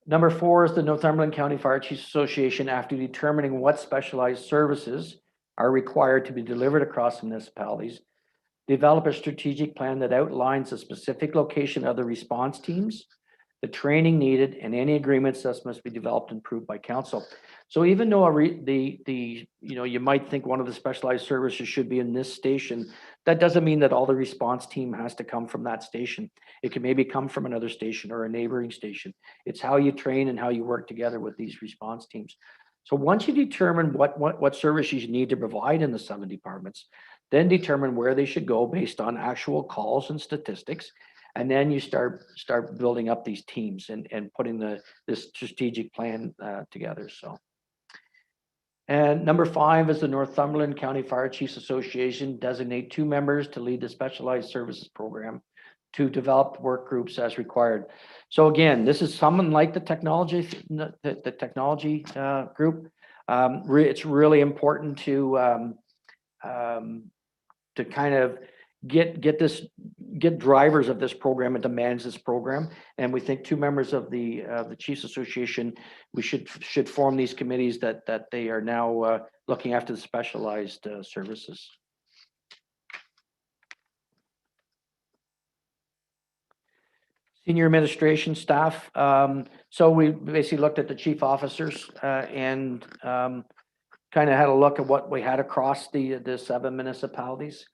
Number four is the Northumberland County Fire Chiefs Association, after determining what specialized services are required to be delivered across the municipalities, develop a strategic plan that outlines the specific location of the response teams, the training needed, and any agreements that must be developed and approved by council. So even though you might think one of the specialized services should be in this station, that doesn't mean that all the response team has to come from that station. It can maybe come from another station or a neighboring station. It's how you train and how you work together with these response teams. So once you determine what services you need to provide in the 7 departments, then determine where they should go based on actual calls and statistics. And then you start building up these teams and putting this strategic plan together. So, and number 5 is the Northumberland County Fire Chiefs Association designate 2 members to lead the specialized services program to develop work groups as required. So again, this is someone like the technology group. It's really important to kind of get drivers of this program and to manage this program. And we think 2 members of the Chiefs Association, we should form these committees that they are now looking after the specialized services. Senior administration staff. So we basically looked at the chief officers and kind of had a look at what we had across the 7 municipalities.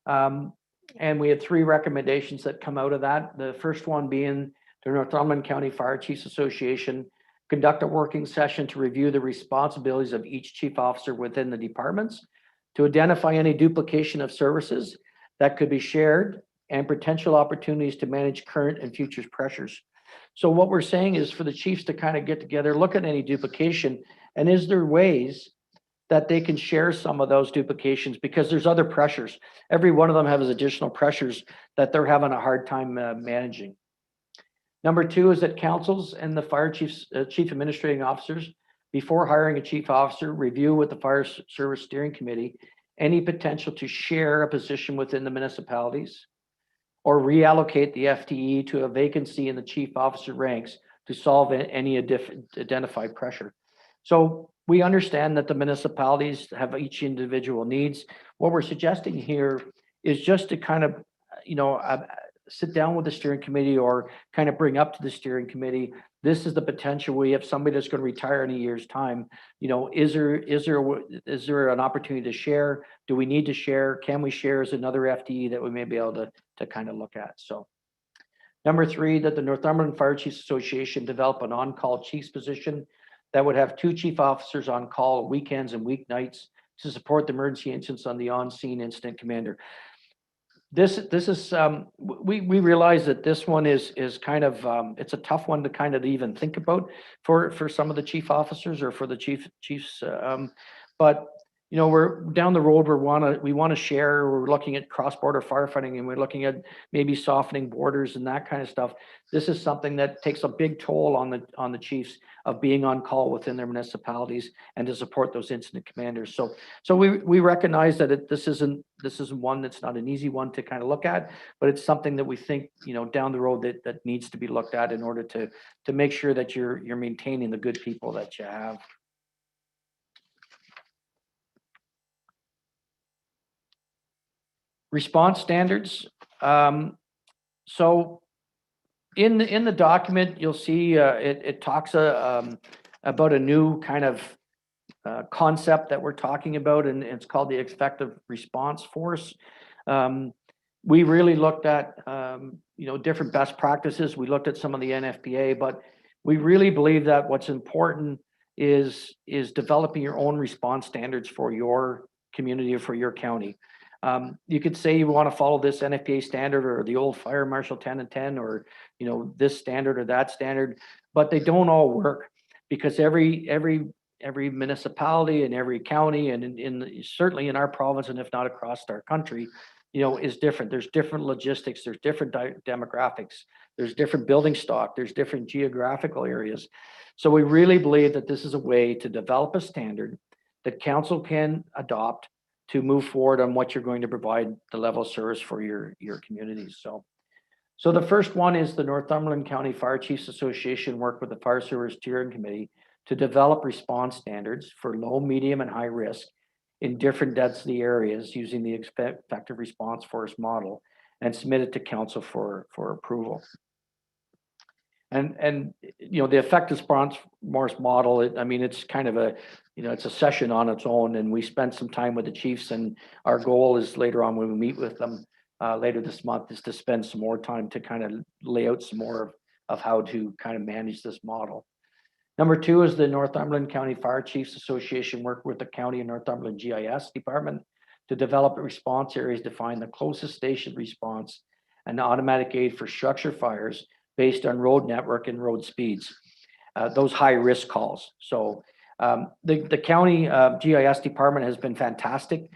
And we had 3 recommendations that come out of that. The first one being the Northumberland County Fire Chiefs Association conduct a working session to review the responsibilities of each chief officer within the departments, to identify any duplication of services that could be shared, and potential opportunities to manage current and future pressures. So what we're saying is for the chiefs to kind of get together, look at any duplication, and is there ways that they can share some of those duplications, because there's other pressures. Every one of them has additional pressures that they're having a hard time managing. Number two is that councils and the fire chiefs, chief administrating officers, before hiring a chief officer, review with the fire service steering committee any potential to share a position within the municipalities or reallocate the FTE to a vacancy in the chief officer ranks to solve any identified pressure. So we understand that the municipalities have each individual needs. What we're suggesting here is just to kind of, sit down with the steering committee or kind of bring up to the steering committee, this is the potential. We have somebody that's going to retire in a year's time. Is there an opportunity to share? Do we need to share? Can we share as another FTE that we may be able to kind of look at? So number three, that the Northumberland Fire Chiefs Association develop an on-call chief's position that would have 2 chief officers on call weekends and weeknights to support the emergency incidents on the on-scene incident commander. This is we realize that this one is kind of it's a tough one to kind of even think about for some of the chief officers or for the chiefs, but we're down the road. We want to share. We're looking at cross-border firefighting, and we're looking at maybe softening borders and that kind of stuff. This is something that takes a big toll on the chiefs of being on call within their municipalities and to support those incident commanders. So we recognize that this isn't one that's not an easy one to kind of look at, but it's something that we think down the road that needs to be looked at in order to make sure that you're maintaining the good people that you have. Response standards. So in the document, you'll see it talks about a new kind of concept that we're talking about, and it's called the effective response force. We really looked at different best practices. We looked at some of the NFPA, but we really believe that what's important is developing your own response standards for your community or for your county. You could say you want to follow this NFPA standard or the old Fire Marshal 10 and 10 or this standard or that standard, but they don't all work because every municipality and every county and certainly in our province and if not across our country, is different. There's different logistics, there's different demographics, there's different building stock, there's different geographical areas. So we really believe that this is a way to develop a standard that council can adopt to move forward on what you're going to provide the level of service for your communities. So the first one is the Northumberland County Fire Chiefs Association worked with the Fire Service Steering Committee to develop response standards for low, medium, and high risk in different density areas using the effective response force model and submit it to council for approval. And the effective response force model, it's kind of it's a session on its own, and we spent some time with the chiefs, and our goal is later on when we meet with them later this month is to spend some more time to kind of lay out some more of how to kind of manage this model. Number two is the Northumberland County Fire Chiefs Association worked with the County and Northumberland GIS department to develop response areas, define the closest station response and automatic aid for structure fires based on road network and road speeds, those high risk calls. So the county GIS department has been fantastic.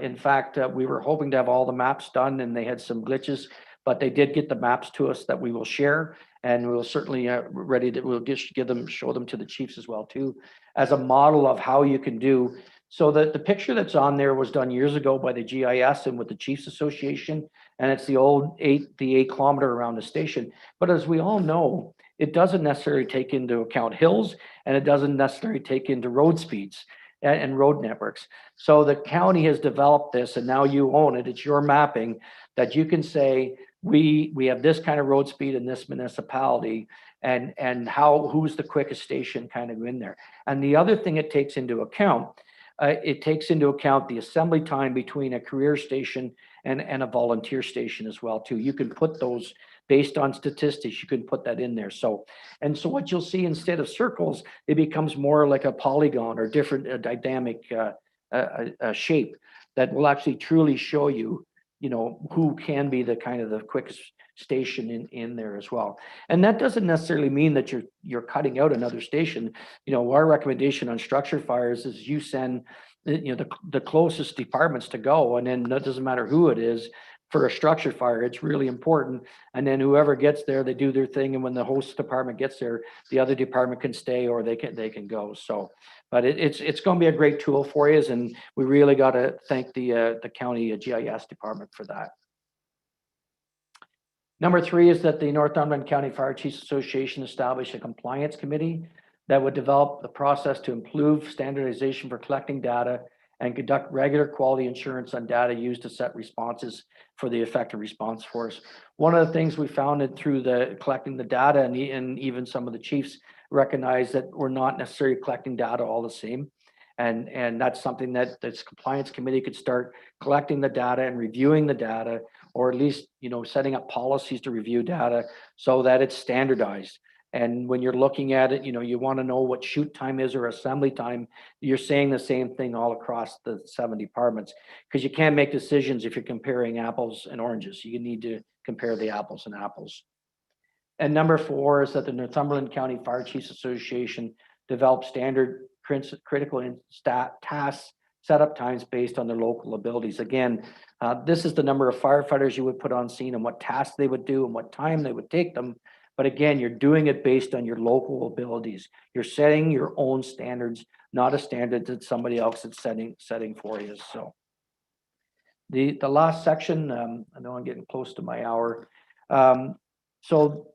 In fact, we were hoping to have all the maps done and they had some glitches, but they did get the maps to us that we will share, and we'll certainly show them to the chiefs as well too, as a model of how you can do. So the picture that's on there was done years ago by the GIS and with the Chiefs Association, and it's the old 8 kilometer around the station. But as we all know, it doesn't necessarily take into account hills, and it doesn't necessarily take into road speeds and road networks. So the county has developed this, and now you own it. It's your mapping that you can say, we have this kind of road speed in this municipality, and who's the quickest station kind of in there. And the other thing it takes into account, the assembly time between a career station and a volunteer station as well too. You can put those based on statistics, you can put that in there. So what you'll see, instead of circles, it becomes more like a polygon or different dynamic shape that will actually truly show you, who can be the quickest station in there as well. And that doesn't necessarily mean that you're cutting out another station. Our recommendation on structure fires is you send the closest departments to go, and then that doesn't matter who it is. For a structure fire, it's really important. And then whoever gets there, they do their thing. And when the host department gets there, the other department can stay or they can go. So, but it's going to be a great tool for you. And we really got to thank the county GIS department for that. Number 3 is that the Northumberland County Fire Chiefs Association established a compliance committee that would develop the process to improve standardization for collecting data and conduct regular quality assurance on data used to set responses for the effective response force. One of the things we found through the collecting the data, and even some of the chiefs recognize that we're not necessarily collecting data all the same. And that's something that this compliance committee could start collecting the data and reviewing the data, or at least, setting up policies to review data so that it's standardized. And when you're looking at it, you want to know what shoot time is or assembly time. You're saying the same thing all across the 7 departments, because you can't make decisions if you're comparing apples and oranges. You need to compare the apples and apples. And number 4 is that the Northumberland County Fire Chiefs Association developed standard critical tasks setup times based on their local abilities. Again, this is the number of firefighters you would put on scene and what tasks they would do and what time they would take them. But again, you're doing it based on your local abilities. You're setting your own standards, not a standard that somebody else is setting for you. So the last section, I know I'm getting close to my hour. So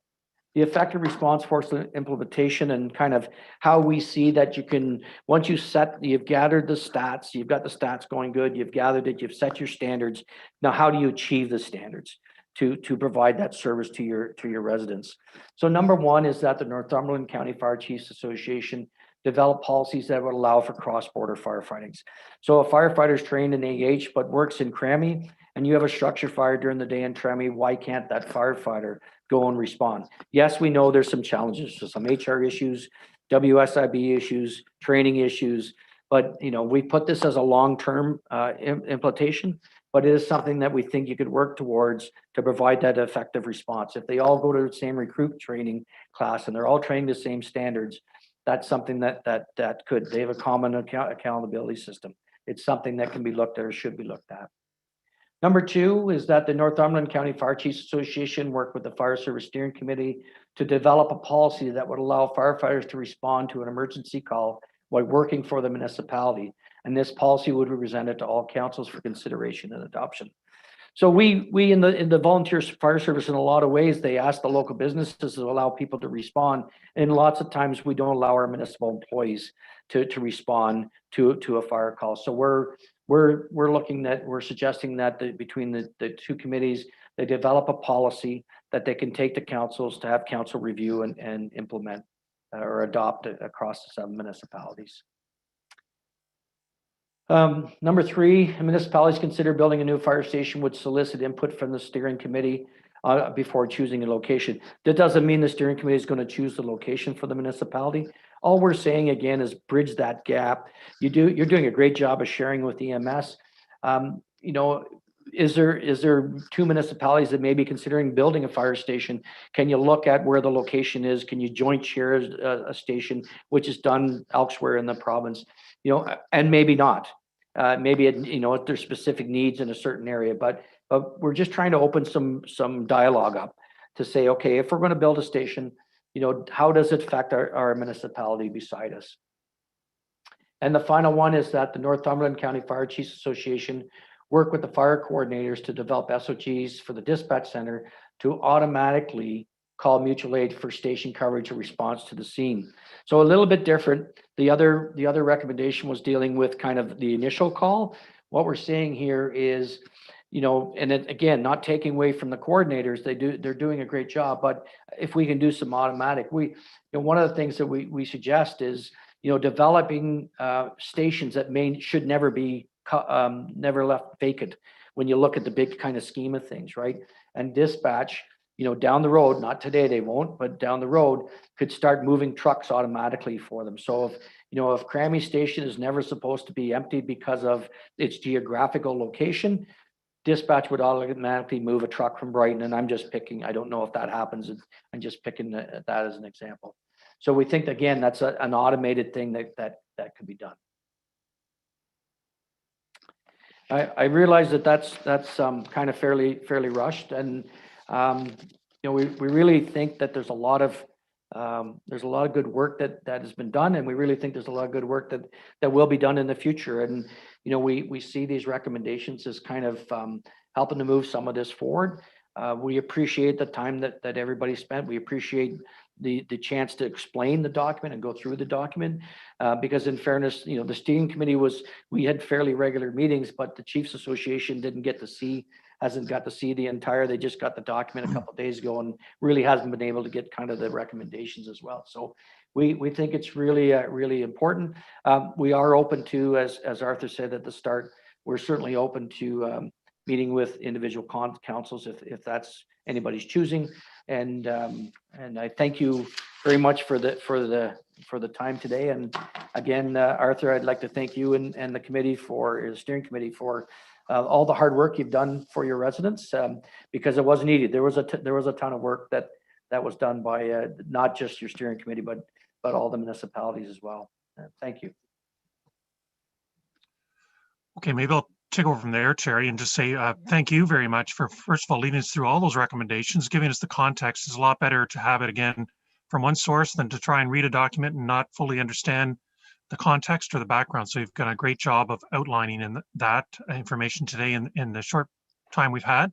the effective response force implementation and kind of how we see that you can, once you've gathered the stats, you've got the stats going good, you've gathered it, you've set your standards. Now, how do you achieve the standards to provide that service to your residents? So number 1 is that the Northumberland County Fire Chiefs Association develop policies that would allow for cross-border firefightings. So a firefighter is trained in AH but works in Crammy, and you have a structure fire during the day in Crammy, why can't that firefighter go and respond? Yes, we know there's some challenges, so some HR issues, WSIB issues, training issues, but we put this as a long-term implementation, but it is something that we think you could work towards to provide that effective response. If they all go to the same recruit training class and they're all trained the same standards, that's something that they have a common accountability system. It's something that can be looked at or should be looked at. Number 2 is that the Northumberland County Fire Chiefs Association worked with the Fire Service Steering Committee to develop a policy that would allow firefighters to respond to an emergency call while working for the municipality. And this policy would be presented to all councils for consideration and adoption. So we in the volunteer fire service, in a lot of ways, they ask the local businesses to allow people to respond. And lots of times we don't allow our municipal employees to respond to a fire call. So we're suggesting that between the 2 committees, they develop a policy that they can take to councils to have council review and implement or adopt across the 7 municipalities. Number 3, municipalities consider building a new fire station would solicit input from the steering committee before choosing a location. That doesn't mean the steering committee is going to choose the location for the municipality. All we're saying again is bridge that gap. You're doing a great job of sharing with EMS. Is there 2 municipalities that may be considering building a fire station? Can you look at where the location is? Can you joint share a station, which is done elsewhere in the province? And maybe not. Maybe there's specific needs in a certain area, but we're just trying to open some dialogue up to say, okay, if we're going to build a station, how does it affect our municipality beside us? And the final one is that the Northumberland County Fire Chiefs Association work with the fire coordinators to develop SOGs for the dispatch center to automatically call mutual aid for station coverage or response to the scene. So a little bit different. The other recommendation was dealing with kind of the initial call. What we're seeing here is, and again, not taking away from the coordinators, they're doing a great job, but if we can do some automatic, one of the things that we suggest is, developing stations that should never be never left vacant when you look at the big kind of scheme of things, right? And dispatch, down the road, not today they won't, but down the road could start moving trucks automatically for them. So if Crammy Station is never supposed to be empty because of its geographical location, dispatch would automatically move a truck from Brighton, and I'm just picking, I don't know if that happens. I'm just picking that as an example. So we think, again, that's an automated thing that could be done. I realize that's kind of fairly rushed, and we really think that there's a lot of good work that has been done, and we really think there's a lot of good work that will be done in the future. And we see these recommendations as kind of helping to move some of this forward. We appreciate the time that everybody spent. We appreciate the chance to explain the document and go through the document, because in fairness, the steering committee we had fairly regular meetings, but the Chiefs Association hasn't got to see the entire, they just got the document a couple of days ago and really hasn't been able to get kind of the recommendations as well. So we think it's really important. We are open to, as Arthur said at the start, we're certainly open to meeting with individual councils if that's anybody's choosing. And I thank you very much for the time today. And again, Arthur, I'd like to thank you and the committee the steering committee for all the hard work you've done for your residents, because it was needed. There was a ton of work that was done by not just your steering committee, but all the municipalities as well. Thank you. Okay, maybe I'll take over from there, Terry, and just say thank you very much for, first of all, leading us through all those recommendations, giving us the context. It's a lot better to have it again from one source than to try and read a document and not fully understand the context or the background. So you've done a great job of outlining that information today in the short time we've had.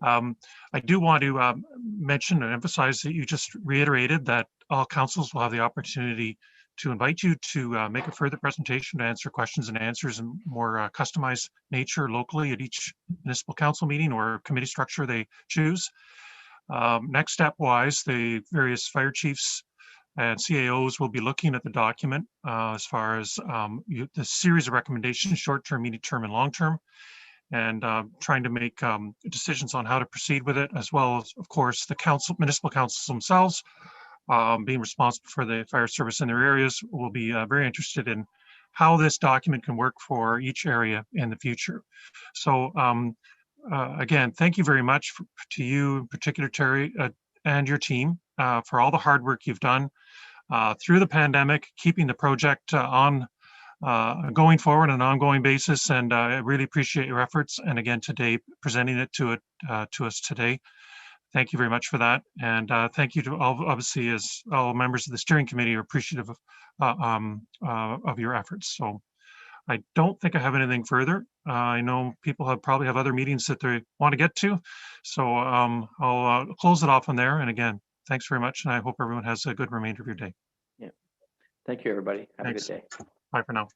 I do want to mention and emphasize that you just reiterated that all councils will have the opportunity to invite you to make a further presentation to answer questions and answers in more customized nature locally at each municipal council meeting or committee structure they choose. Next step wise, the various fire chiefs and CAOs will be looking at the document as far as the series of recommendations, short-term, medium-term, and long-term, and trying to make decisions on how to proceed with it, as well as, of course, the municipal councils themselves, being responsible for the fire service in their areas, will be very interested in how this document can work for each area in the future. So again, thank you very much to you in particular, Terry, and your team for all the hard work you've done through the pandemic, keeping the project on going forward on an ongoing basis. And I really appreciate your efforts. And again, today, presenting it to us today. Thank you very much for that. And thank you to all, obviously, as all members of the steering committee are appreciative of your efforts. So I don't think I have anything further. I know people probably have other meetings that they want to get to. So I'll close it off on there. And again, thanks very much. And I hope everyone has a good remainder of your day. Yeah. Thank you, everybody. Have a good day. Bye for now.